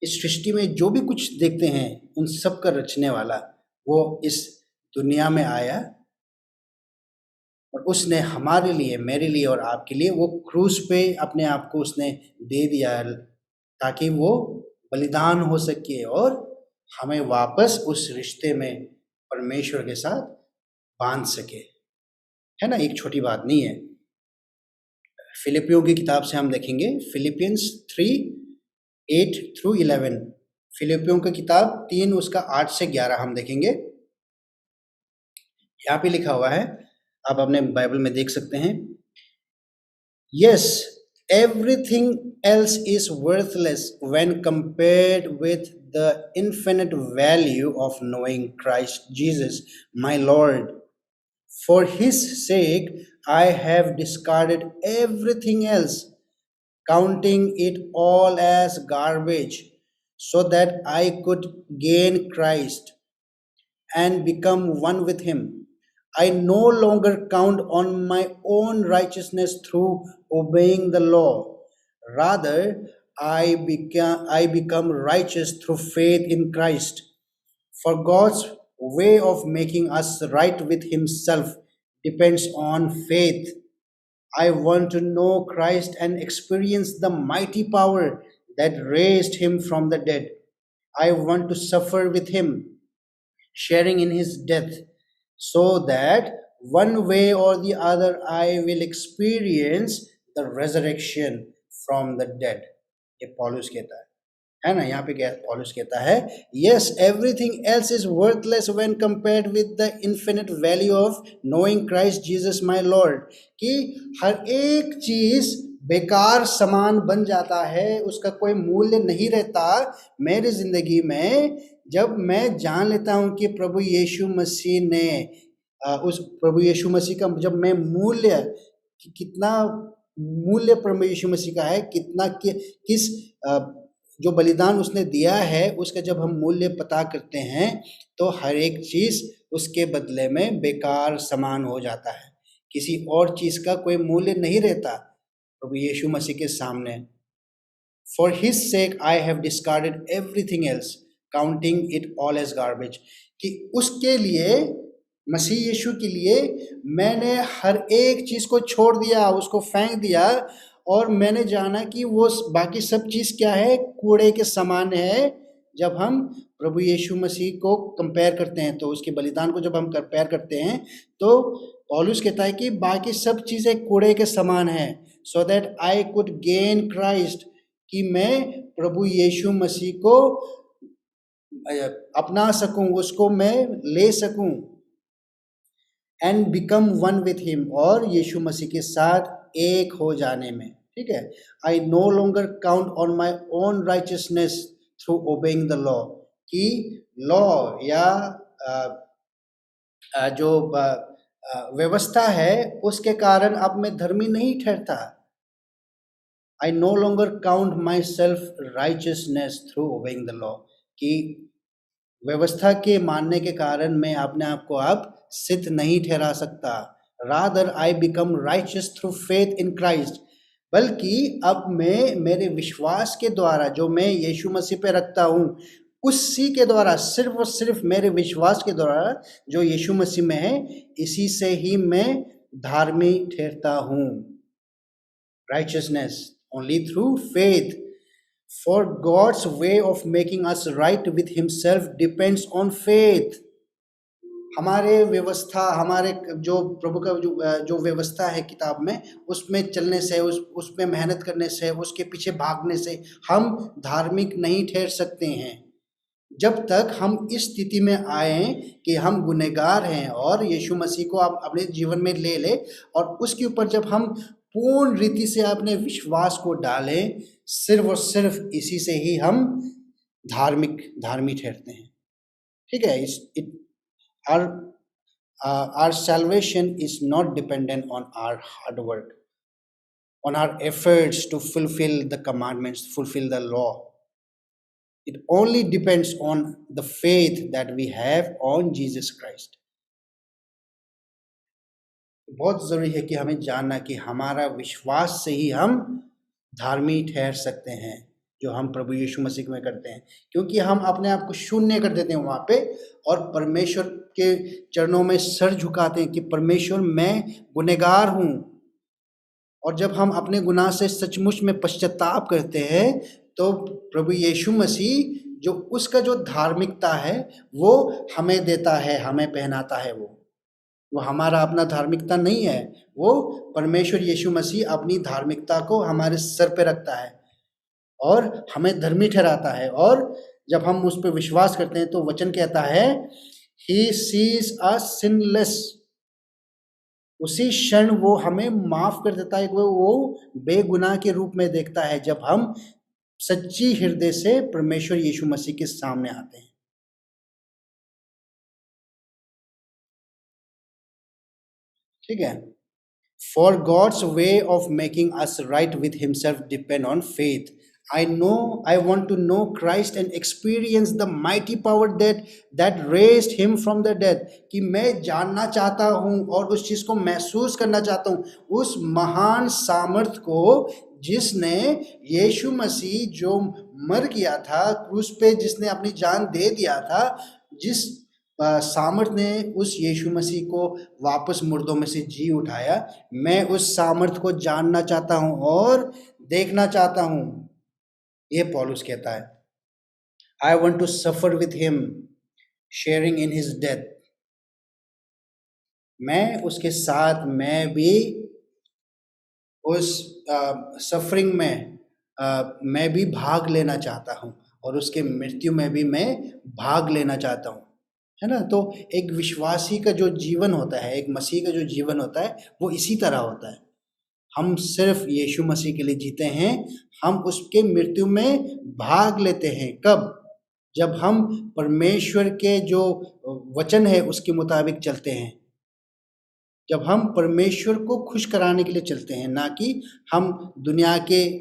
इस सृष्टि में जो भी कुछ देखते हैं उन सब का रचने वाला, वो इस दुनिया में आया और उसने हमारे लिए, मेरे लिए और आपके लिए वो क्रूस पे अपने आप को उसने दे दिया, ताकि वो बलिदान हो सके और हमें वापस उस रिश्ते में परमेश्वर के साथ बांध सके, है ना। एक छोटी बात नहीं है। फिलिपियों की किताब से हम देखेंगे, फिलिपियंस 3:8-11, फिलिपियों की किताब 3 उसका 8 से 11 हम देखेंगे। यहाँ पे लिखा हुआ है, आप अपने बाइबल में देख सकते हैं, yes everything else is worthless when compared with the infinite value of knowing Christ Jesus my Lord, For his sake, I have discarded everything else, counting it all as garbage, so that I could gain Christ and become one with him. I no longer count on my own righteousness through obeying the law. Rather, I become righteous through faith in Christ. For God's way of making us right with Himself depends on faith. I want to know Christ and experience the mighty power that raised Him from the dead. I want to suffer with Him, sharing in His death, so that one way or the other I will experience the resurrection from the dead. ये पॉलुस कहता है ना? यहाँ पे क्या पॉलुस कहता है, yes, everything else is worthless when compared with the infinite value of knowing Christ Jesus my Lord. कि हर एक चीज बेकार समान बन जाता है, उसका कोई मूल्य नहीं रहता मेरी जिंदगी में, जब मैं जान लेता हूं कि प्रभु यीशु मसीह ने उस प्रभु यीशु मसीह का जब मैं मूल्य कितना मूल्य प्रभु यीशु मसीह का है, कितना किस जो बलिदान उसने दिया है उसका जब हम मूल्य पता करते हैं तो हर एक चीज उसके बदले में बेकार समान हो जाता है, किसी और चीज का कोई मूल्य नहीं रहता प्रभु यीशु मसीह के सामने. For his sake I have discarded everything else, counting it all as garbage. कि उसके लिए, मसीह यीशु के लिए मैंने हर एक चीज को छोड़ दिया, उसको फेंक दिया, और मैंने जाना कि वो बाकी सब चीज क्या है, कूड़े के समान है. जब हम प्रभु यीशु मसीह को कंपेयर करते हैं, तो उसके बलिदान को जब हम कंपेयर करते हैं, तो पौलुस कहता है कि बाकी सब चीजें कूड़े के समान है, so that I could gain Christ, कि मैं प्रभु यीशु मसीह को अपना सकूं, उसको मैं ले सकूं, and become one with him, और यीशु मसीह के साथ एक हो जाने में. ठीक है. I know longer count on my own righteousness through obeying the law, कि लॉ या जो व्यवस्था है उसके कारण अब मैं धर्मी नहीं ठहरता. I no longer count myself righteousness through obeying the law, कि व्यवस्था के मानने के कारण मैं अपने आप को अब सिद्ध नहीं ठहरा सकता. Rather I become righteous through faith in Christ, बल्कि अब मैं मेरे विश्वास के द्वारा जो मैं यीशु मसीह पे रखता हूँ, उसी के द्वारा, सिर्फ और सिर्फ मेरे विश्वास के द्वारा जो यीशु मसीह में है, इसी से ही मैं धार्मिक ठहरता हूँ. Righteousness only through faith. For God's way of making us right with Himself depends on faith. हमारे व्यवस्था, हमारे जो प्रभु का जो व्यवस्था है किताब में, उसमें चलने से, उसमें मेहनत करने से, उसके पीछे भागने से हम धार्मिक नहीं ठहर सकते हैं. जब तक हम इस स्थिति में आए कि हम गुनहगार हैं और यीशु मसीह को आप अपने जीवन में ले ले, और उसके ऊपर जब हम पूर्ण रीति से अपने विश्वास को डालें, सिर्फ और सिर्फ इसी से ही हम धार्मिक ठहरते हैं. ठीक है. Our salvation is not dependent on our hard work, on our efforts to fulfill the commandments, fulfill the law. It only depends on the faith that we have on Jesus Christ. बहुत जरूरी है कि हमें जानना कि हमारा विश्वास से ही हम धार्मिक ठहर सकते हैं, जो हम प्रभु यीशु मसीह में करते हैं, क्योंकि हम अपने आप को शून्य कर देते हैं वहां पे, और परमेश्वर के चरणों में सर झुकाते हैं कि परमेश्वर मैं गुनहगार हूं. और जब हम अपने गुनाह से सचमुच में पश्चाताप करते हैं, तो प्रभु यीशु मसीह जो उसका जो धार्मिकता है वो हमें देता है, हमें पहनाता है. वो हमारा अपना धार्मिकता नहीं है, वो परमेश्वर यीशु मसीह अपनी धार्मिकता को हमारे सर पे रखता है और हमें धर्मी ठहराता है. और जब हम उस पर विश्वास करते हैं तो वचन कहता है, He sees us sinless. उसी क्षण वो हमें माफ कर देता है, वो बेगुनाह के रूप में देखता है जब हम सच्ची हृदय से परमेश्वर यीशु मसीह के सामने आते हैं. ठीक है। For God's way of making us right with Himself depend on faith. I want to know Christ and experience the mighty power that raised Him from the dead. कि मैं जानना चाहता हूँ और उस चीज को महसूस करना चाहता हूँ, उस महान सामर्थ को जिसने यीशु मसीह जो मर गया था क्रूस पे, जिसने अपनी जान दे दिया था, जिस सामर्थ ने उस यीशु मसीह को वापस मुर्दों में से जी उठाया, मैं उस सामर्थ को जानना चाहता हूं और देखना चाहता हूं। ये पौलुस कहता है, I want to suffer with him sharing in his death. मैं उसके साथ, मैं भी उस सफरिंग में मैं भी भाग लेना चाहता हूं और उसके मृत्यु में भी मैं भाग लेना चाहता हूं, है ना। तो एक विश्वासी का जो जीवन होता है, एक मसीह का जो जीवन होता है, वो इसी तरह होता है। हम सिर्फ यीशु मसीह के लिए जीते हैं, हम उसके मृत्यु में भाग लेते हैं। कब? जब हम परमेश्वर के जो वचन है उसके मुताबिक चलते हैं, जब हम परमेश्वर को खुश कराने के लिए चलते हैं, ना कि हम दुनिया के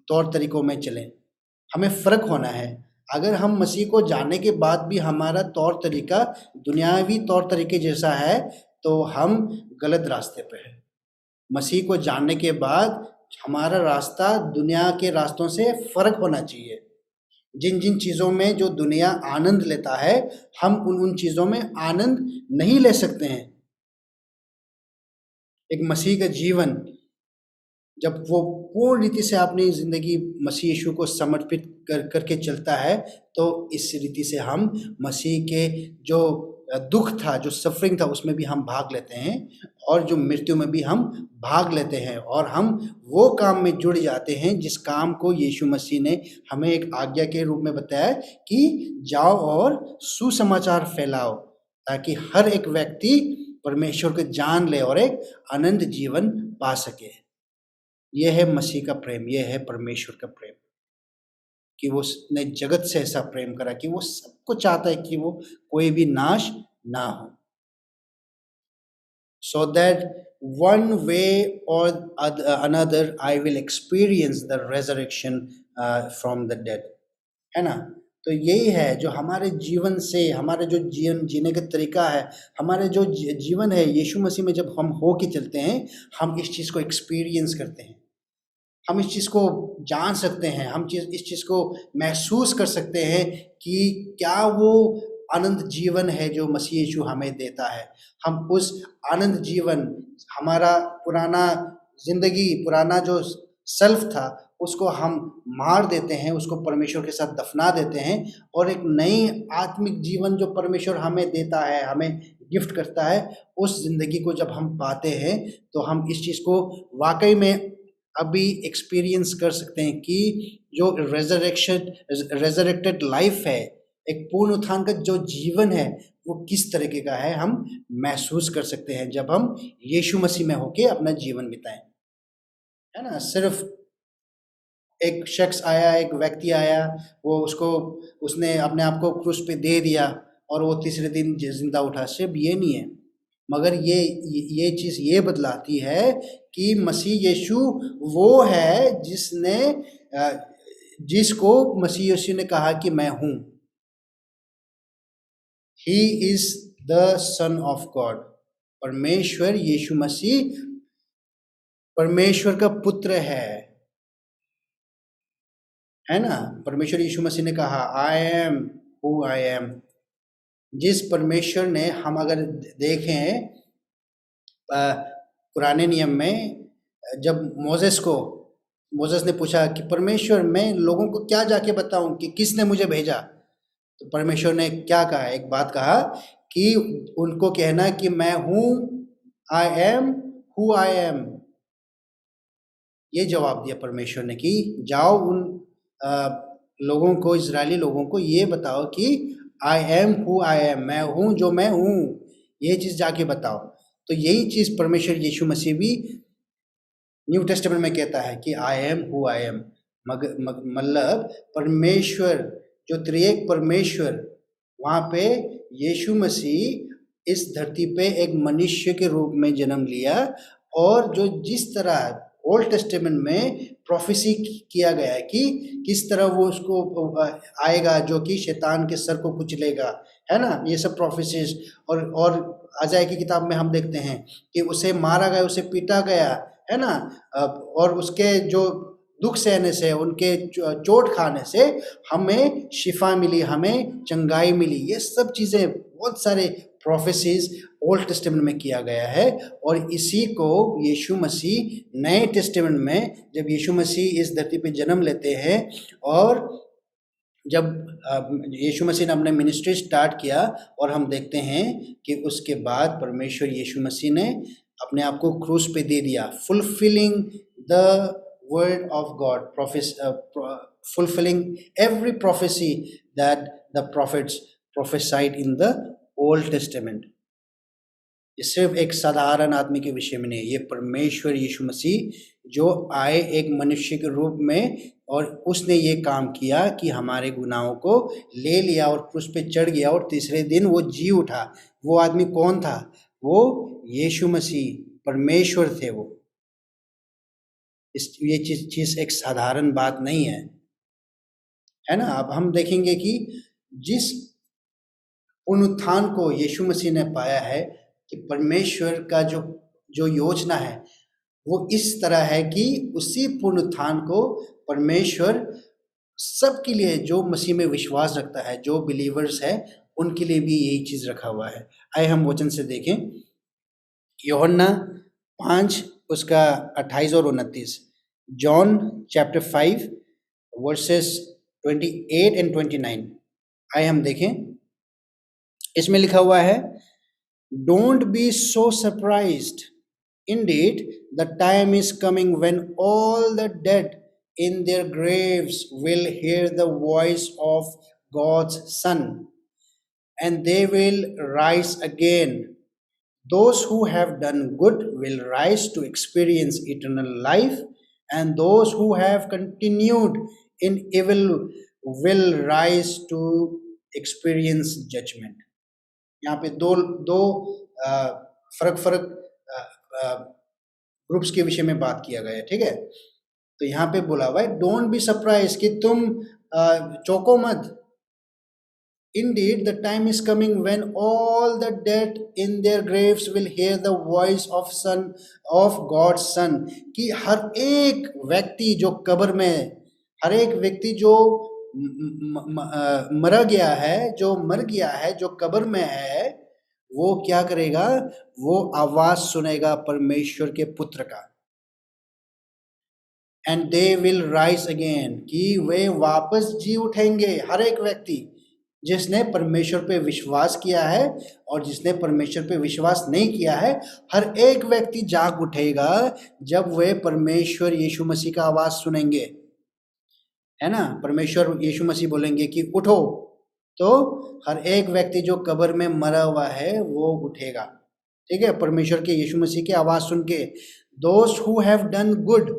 तौर तरीकों में चलें। हमें फर्क होना है। अगर हम मसीह को जानने के बाद भी हमारा तौर तरीका दुनियावी तौर तरीके जैसा है, तो हम गलत रास्ते पे हैं। मसीह को जानने के बाद हमारा रास्ता दुनिया के रास्तों से फर्क होना चाहिए। जिन जिन चीज़ों में जो दुनिया आनंद लेता है, हम उन चीज़ों में आनंद नहीं ले सकते हैं। एक मसीह का जीवन जब वो पूर्ण रीति से अपनी जिंदगी मसीह यीशु को समर्पित करके चलता है, तो इस रीति से हम मसीह के जो दुख था, जो सफरिंग था, उसमें भी हम भाग लेते हैं और जो मृत्यु में भी हम भाग लेते हैं और हम वो काम में जुड़ जाते हैं जिस काम को यीशु मसीह ने हमें एक आज्ञा के रूप में बताया कि जाओ और सुसमाचार फैलाओ, ताकि हर एक व्यक्ति परमेश्वर को जान ले और एक अनंत जीवन पा सके। यह है मसीह का प्रेम, यह है परमेश्वर का प्रेम, कि वो ने जगत से ऐसा प्रेम करा कि वो सबको चाहता है कि वो कोई भी नाश ना हो, so that one way or another I will experience the resurrection from the dead, है ना। तो यही है जो हमारे जीवन से, हमारे जो जीवन जीने का तरीका है, हमारे जो जीवन है यीशु मसीह में जब हम हो के चलते हैं, हम इस चीज़ को एक्सपीरियंस करते हैं, हम इस चीज़ को जान सकते हैं, हम इस चीज़ को महसूस कर सकते हैं कि क्या वो आनंद जीवन है जो मसीह यीशु हमें देता है। हम उस आनंद जीवन, हमारा पुराना जिंदगी, पुराना जो सेल्फ था, उसको हम मार देते हैं, उसको परमेश्वर के साथ दफना देते हैं और एक नई आत्मिक जीवन जो परमेश्वर हमें देता है, हमें गिफ्ट करता है, उस जिंदगी को जब हम पाते हैं तो हम इस चीज़ को वाकई में अभी एक्सपीरियंस कर सकते हैं कि जो रेजरेक्टेड लाइफ है, एक पूर्ण उत्थान का जो जीवन है, वो किस तरीके का है, हम महसूस कर सकते हैं जब हम यीशु मसीह में होके अपना जीवन बिताएं, है ना। सिर्फ एक शख्स आया, एक व्यक्ति आया, उसने अपने आप को क्रूस पे दे दिया और वो तीसरे दिन जिंदा उठा, सिर्फ ये नहीं है, मगर ये चीज़ ये बतलाती है कि मसीह यीशु वो है जिसको मसीह यीशु ने कहा कि मैं हूँ। He is the Son of God. परमेश्वर यीशु मसीह परमेश्वर का पुत्र है ना। परमेश्वर यीशु मसीह ने कहा I am who I am। जिस परमेश्वर ने, हम अगर देखें पुराने नियम में, जब मोसेस ने पूछा कि परमेश्वर, मैं लोगों को क्या जाके बताऊं कि किसने मुझे भेजा, तो परमेश्वर ने क्या कहा, एक बात कहा कि उनको कहना कि मैं हूं, I am who I am। ये जवाब दिया परमेश्वर ने कि जाओ उन लोगों को, इजरायली लोगों को ये बताओ कि I am who I am, मैं हूं जो मैं हूं, ये चीज जाके बताओ। तो यही चीज परमेश्वर यीशु मसीह भी न्यू टेस्टामेंट में कहता है कि I am who I am। मतलब परमेश्वर जो त्रिएक परमेश्वर, वहां पे यीशु मसीह इस धरती पे एक मनुष्य के रूप में जन्म लिया, और जो जिस तरह ओल्ड टेस्टामेंट में प्रोफेसी किया गया है कि किस तरह वो उसको आएगा जो कि शैतान के सर को कुचलेगा, है ना, ये सब प्रोफेसीज। और अजाया की किताब में हम देखते हैं कि उसे मारा गया, उसे पीटा गया, है ना, और उसके जो दुख सहने से, उनके चोट खाने से हमें शिफा मिली, हमें चंगाई मिली। ये सब चीज़ें, बहुत सारे प्रोफेसीज ओल्ड टेस्टामेंट में किया गया है, और इसी को यीशु मसीह नए टेस्टामेंट में, जब यीशु मसीह इस धरती पे जन्म लेते हैं, और जब यीशु मसीह ने अपने मिनिस्ट्री स्टार्ट किया, और हम देखते हैं कि उसके बाद परमेश्वर यीशु मसीह ने अपने आप को क्रूस पे दे दिया, fulfilling the word of God, fulfilling every prophecy that the prophets prophesied in the Old Testament. ये सिर्फ एक साधारण आदमी के विषय में नहीं, ये परमेश्वर यीशु मसीह जो आए एक मनुष्य के रूप में, और उसने ये काम किया कि हमारे गुनाहों को ले लिया और क्रूस पे चढ़ गया, और तीसरे दिन वो जी उठा। वो आदमी कौन था? वो यीशु मसीह, परमेश्वर थे वो। ये चीज एक साधारण बात नहीं है ना। अब हम देखेंगे कि जिस पुनरुत्थान को यीशु मसीह ने पाया है, कि परमेश्वर का जो योजना है वो इस तरह है कि उसी पुनरुत्थान को परमेश्वर सबके लिए, जो मसीह में विश्वास रखता है, जो बिलीवर्स है, उनके लिए भी यही चीज रखा हुआ है। आइए हम वचन से देखें, यूहन्ना 5 उसका 28 और 29, जॉन चैप्टर 5 वर्सेस 28 एंड 29। आइए हम देखें, इसमें लिखा हुआ है, don't be so surprised, indeed the time is coming when all the dead in their graves will hear the voice of God's Son, and they will rise again. Those who have done good will rise to experience eternal life, and those who have continued in evil will rise to experience judgment. यहाँ पे दो दो फर्क groups के विषय में बात किया गया है, ठीक है। तो यहाँ पे बोला हुआ है, डोंट बी सरप्राइज, कि तुम चौंको मत। Indeed, the time is coming when all the dead in their graves will hear the voice of God's Son, कि हर एक व्यक्ति जो कब्र में, हर एक व्यक्ति जो मर गया है, जो कब्र में है, वो क्या करेगा? वो आवाज सुनेगा परमेश्वर के पुत्र का। And they will rise again, कि वे वापस जी उठेंगे। हर एक व्यक्ति जिसने परमेश्वर पे विश्वास किया है, और जिसने परमेश्वर पे विश्वास नहीं किया है, हर एक व्यक्ति जाग उठेगा जब वे परमेश्वर यीशु मसीह का आवाज सुनेंगे, है ना। परमेश्वर यीशु मसीह बोलेंगे कि उठो, तो हर एक व्यक्ति जो कब्र में मरा हुआ है वो उठेगा, ठीक है, परमेश्वर के यीशु मसीह की आवाज सुन के। दोस्त who have done good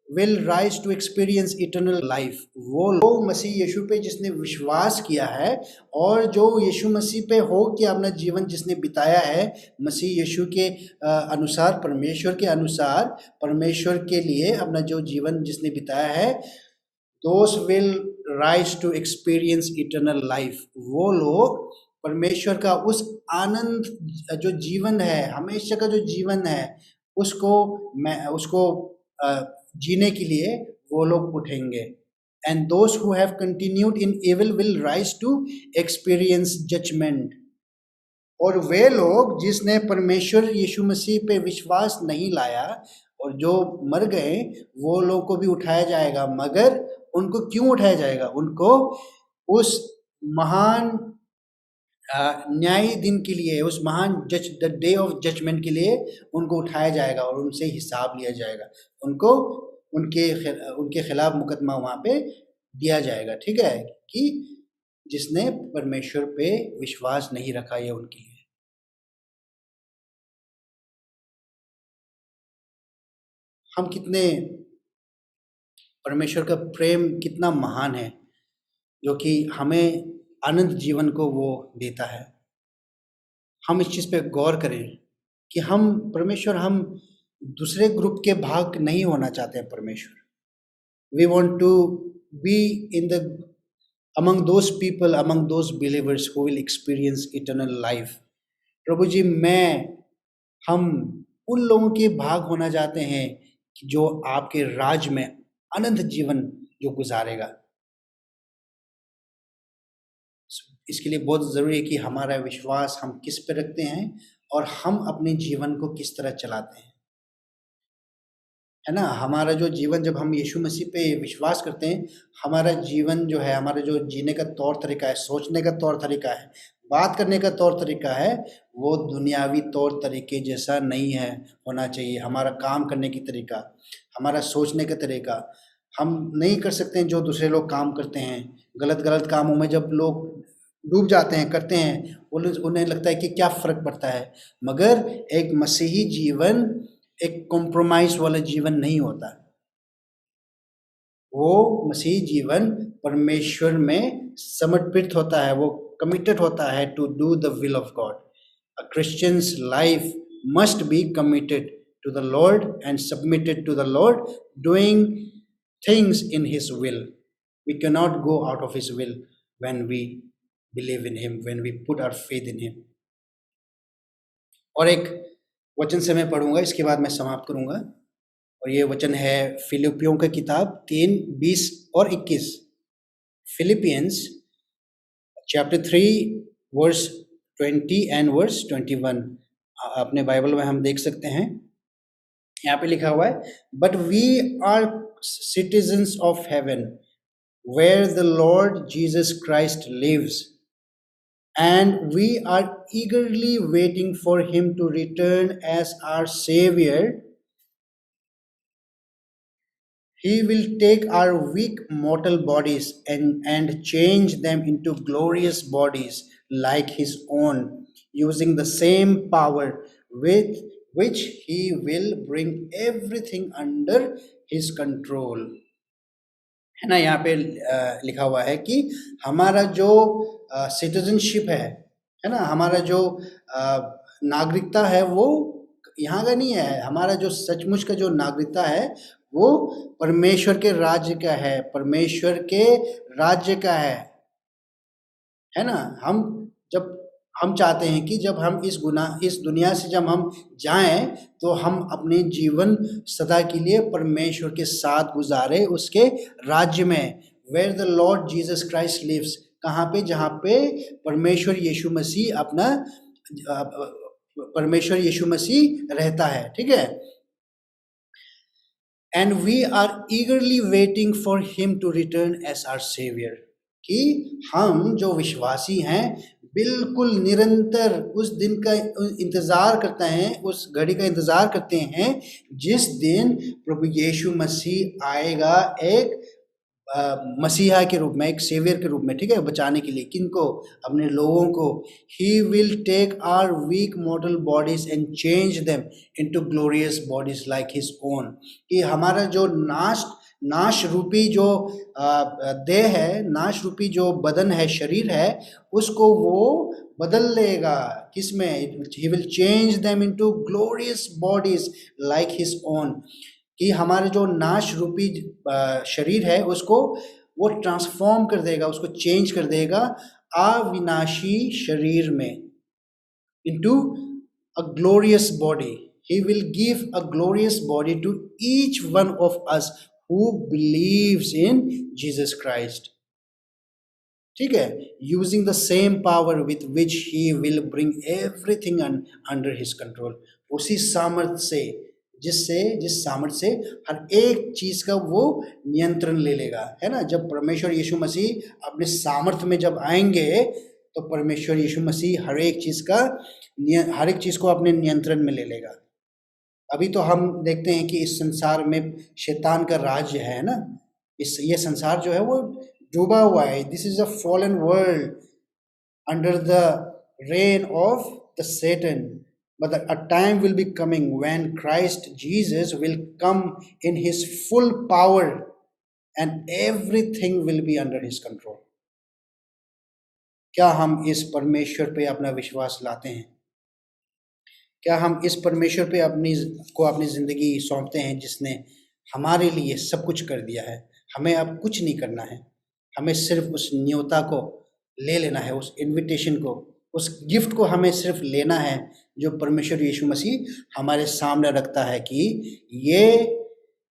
will rise to experience eternal life, वो लोग मसीह यीशु पे जिसने विश्वास किया है, और जो यीशु मसीह पे हो कि अपना जीवन जिसने बिताया है मसीह यीशु के अनुसार, परमेश्वर के अनुसार, परमेश्वर के लिए अपना जो जीवन जिसने बिताया है, those will rise to experience eternal life. वो लोग परमेश्वर का उस आनंद, जो जीवन है, हमेशा का जो जीवन है, उसको जीने के लिए वो लोग उठेंगे। And those who have continued in evil will rise to experience judgment. और वे लोग जिसने परमेश्वर यीशु मसीह पे विश्वास नहीं लाया और जो मर गए, वो लोग को भी उठाया जाएगा। मगर उनको क्यों उठाया जाएगा? उनको उस महान न्याय दिन के लिए, उस महान द डे ऑफ जजमेंट के लिए उनको उठाया जाएगा, और उनसे हिसाब लिया जाएगा। उनको उनके खिलाफ मुकदमा वहां पे दिया जाएगा, ठीक है, कि जिसने परमेश्वर पे विश्वास नहीं रखा, ये उनके लिए। हम कितने, परमेश्वर का प्रेम कितना महान है, जो कि हमें अनंत जीवन को वो देता है। हम इस चीज़ पे गौर करें कि हम परमेश्वर, हम दूसरे ग्रुप के भाग नहीं होना चाहते हैं परमेश्वर। We want to be in the among those people, among those believers who will experience eternal life. प्रभु जी, हम उन लोगों के भाग होना चाहते हैं कि जो आपके राज में अनंत जीवन जो गुजारेगा। इसके लिए बहुत ज़रूरी है कि हमारा विश्वास हम किस पे रखते हैं और हम अपने जीवन को किस तरह चलाते हैं, है ना। हमारा जो जीवन, जब हम यीशु मसीह पे विश्वास करते हैं, हमारा जीवन जो है, हमारा जो जीने का तौर तरीका है, सोचने का तौर तरीका है, बात करने का तौर तरीका है, वो दुनियावी तौर तरीके जैसा नहीं है होना चाहिए। हमारा काम करने की तरीका, हमारा सोचने का तरीका, हम नहीं कर सकते हैं जो दूसरे लोग काम करते हैं। गलत गलत कामों में जब लोग डूब जाते हैं, करते हैं, उन्हें लगता है कि क्या फ़र्क पड़ता है। मगर एक मसीही जीवन एक कॉम्प्रोमाइज वाला जीवन नहीं होता। वो मसीही जीवन परमेश्वर में समर्पित होता है, वो कमिटेड होता है to do the will of God. A Christian's life must be committed to the Lord and submitted to the Lord, doing things in his will. We cannot go out of his will when we believe in him, when we put our faith in him. और एक वचन से मैं पढ़ूंगा, इसके बाद मैं समाप्त करूंगा। और ये वचन है फिलिपियों की किताब 3:20 और 21। Philippians chapter 3 verse 20 and verse 21 अपने बाइबल में हम देख सकते हैं। यहाँ पे लिखा हुआ है, but we are citizens of heaven, where the Lord Jesus Christ lives, and we are eagerly waiting for him to return as our Savior. He will take our weak mortal bodies and change them into glorious bodies like his own, using the same power with which he will bring everything under his control. है ना। यहाँ पे लिखा हुआ है कि हमारा जो सिटीजनशिप है ना, हमारा जो नागरिकता है वो यहाँ का नहीं है। हमारा जो सचमुच का जो नागरिकता है वो परमेश्वर के राज्य का है, परमेश्वर के राज्य का है ना। हम चाहते हैं कि जब हम इस दुनिया से जब हम जाएं तो हम अपने जीवन सदा के लिए परमेश्वर के साथ गुजारे उसके राज्य में। Where the Lord Jesus Christ lives, कहाँ पे? जहाँ पे परमेश्वर यीशु मसीह परमेश्वर यीशु मसीह रहता है, ठीक है। And we are eagerly waiting for him to return as our saviour, कि हम जो विश्वासी हैं बिल्कुल निरंतर उस दिन का इंतज़ार करते हैं, उस घड़ी का इंतज़ार करते हैं जिस दिन प्रभु यीशु मसीह आएगा एक मसीहा के रूप में, एक सेवियर के रूप में, ठीक है, बचाने के लिए। किनको? अपने लोगों को। He will take our weak mortal bodies and change them into glorious bodies like his own, कि हमारा जो नाश रूपी जो देह है, नाश रूपी जो बदन है, शरीर है, उसको वो बदल लेगा। किसमें? He will change them into glorious bodies like his own, कि हमारे जो नाश रूपी शरीर है उसको वो ट्रांसफॉर्म कर देगा, उसको चेंज कर देगा अविनाशी शरीर में, into a glorious body. He will give a glorious body to each one of us who believes in Jesus Christ, ठीक है, using the same power with which he will bring everything under his control, उसी सामर्थ्य से, जिस सामर्थ्य से हर एक चीज का वो नियंत्रण ले लेगा, है ना। जब परमेश्वर यीशु मसीह अपने सामर्थ्य में जब आएंगे तो परमेश्वर यीशु मसीह हर एक चीज को अपने नियंत्रण में ले लेगा। अभी तो हम देखते हैं कि इस संसार में शैतान का राज्य है ना, ये संसार जो है वो डूबा हुआ है। This is a fallen world under the reign of the Satan, but a time will be coming when Christ Jesus will come in his full power and everything will be under his control. क्या हम इस परमेश्वर पे अपना विश्वास लाते हैं? क्या हम इस परमेश्वर पे अपनी ज़िंदगी सौंपते हैं जिसने हमारे लिए सब कुछ कर दिया है? हमें अब कुछ नहीं करना है, हमें सिर्फ उस न्योता को ले लेना है, उस इनविटेशन को, उस गिफ्ट को हमें सिर्फ लेना है जो परमेश्वर यीशु मसीह हमारे सामने रखता है कि ये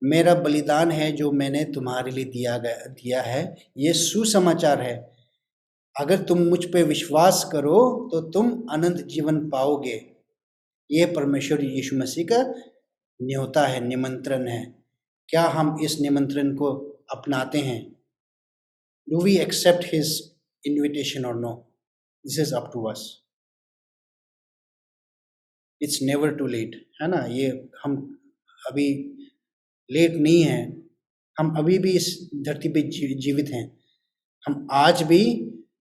मेरा बलिदान है जो मैंने तुम्हारे लिए दिया है, ये सुसमाचार है। अगर तुम मुझ पे विश्वास करो तो तुम अनंत जीवन पाओगे। ये परमेश्वर यीशु मसीह का न्योता है, निमंत्रण है। क्या हम इस निमंत्रण को अपनाते हैं? Do we accept his invitation और no? This is up to us. It's never too late, है ना? ये हम अभी लेट नहीं है, हम अभी भी इस धरती पे जीवित हैं। हम आज भी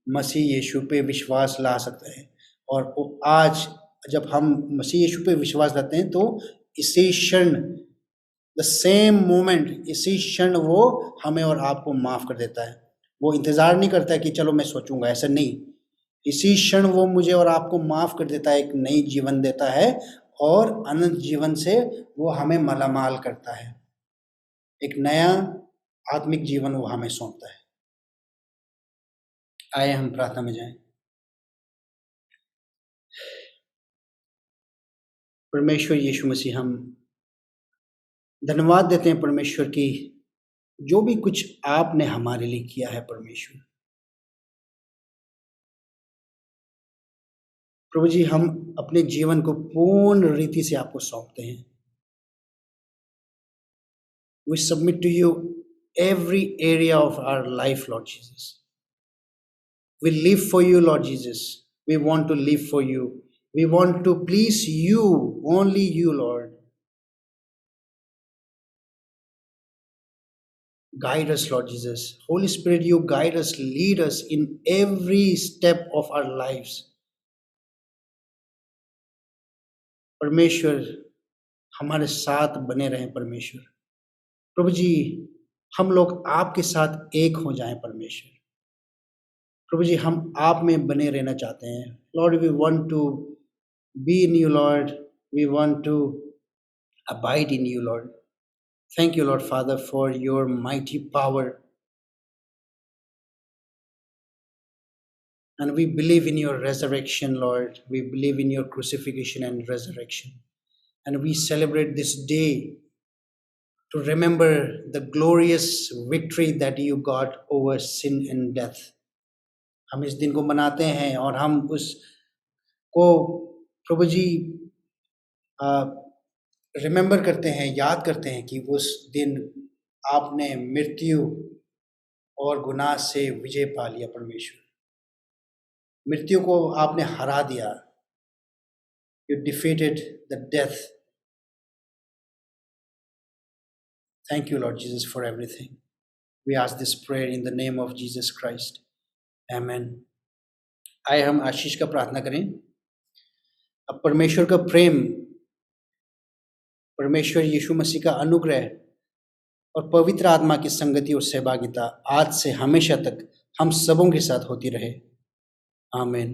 मसीह यीशु पे विश्वास ला सकते हैं, और आज जब हम मसीह यीशु पे विश्वास लाते हैं तो इसी क्षण, द सेम मोमेंट, इसी क्षण वो हमें और आपको माफ़ कर देता है। वो इंतज़ार नहीं करता है कि चलो मैं सोचूंगा, ऐसा नहीं। इसी क्षण वो मुझे और आपको माफ़ कर देता है, एक नई जीवन देता है, और अनंत जीवन से वो हमें मालामाल करता है। एक नया आत्मिक जीवन वो हमें सौंपता है। आए हम प्रार्थना में जाएं। परमेश्वर यीशु मसीह, हम धन्यवाद देते हैं परमेश्वर की जो भी कुछ आपने हमारे लिए किया है। परमेश्वर प्रभु जी, हम अपने जीवन को पूर्ण रीति से आपको सौंपते हैं। We submit to you every area of our life, Lord Jesus. We live for you, Lord Jesus. We want to live for you. We want to please you, only you, Lord. Guide us, Lord Jesus. Holy Spirit, you guide us, lead us in every step of our lives. परमेश्वर हमारे साथ बने रहें। परमेश्वर प्रभु जी, हम लोग आपके साथ एक हो जाएं। परमेश्वर प्रभु जी, हम आप में बने रहना चाहते हैं। Lord, we want to be in you, Lord. We want to abide in you, Lord. Thank you, Lord Father, for your mighty power. And we believe in your resurrection, Lord. We believe in your crucifixion and resurrection. And we celebrate this day to remember the glorious victory that you got over sin and death. हम इस दिन को मनाते हैं और हम उसको प्रभु जी remember करते हैं, याद करते हैं कि उस दिन आपने मृत्यु और गुनाह से विजय पा लिया। परमेश्वर, मृत्यु को आपने हरा दिया। You defeated the death. Thank you, Lord Jesus, for everything. We ask this prayer in the name of Jesus Christ. Amen. आइए हम आशीष का प्रार्थना करें। अब परमेश्वर का प्रेम, परमेश्वर यीशु मसीह का अनुग्रह और पवित्र आत्मा की संगति और सहभागिता आज से हमेशा तक हम सबों के साथ होती रहे। आमीन।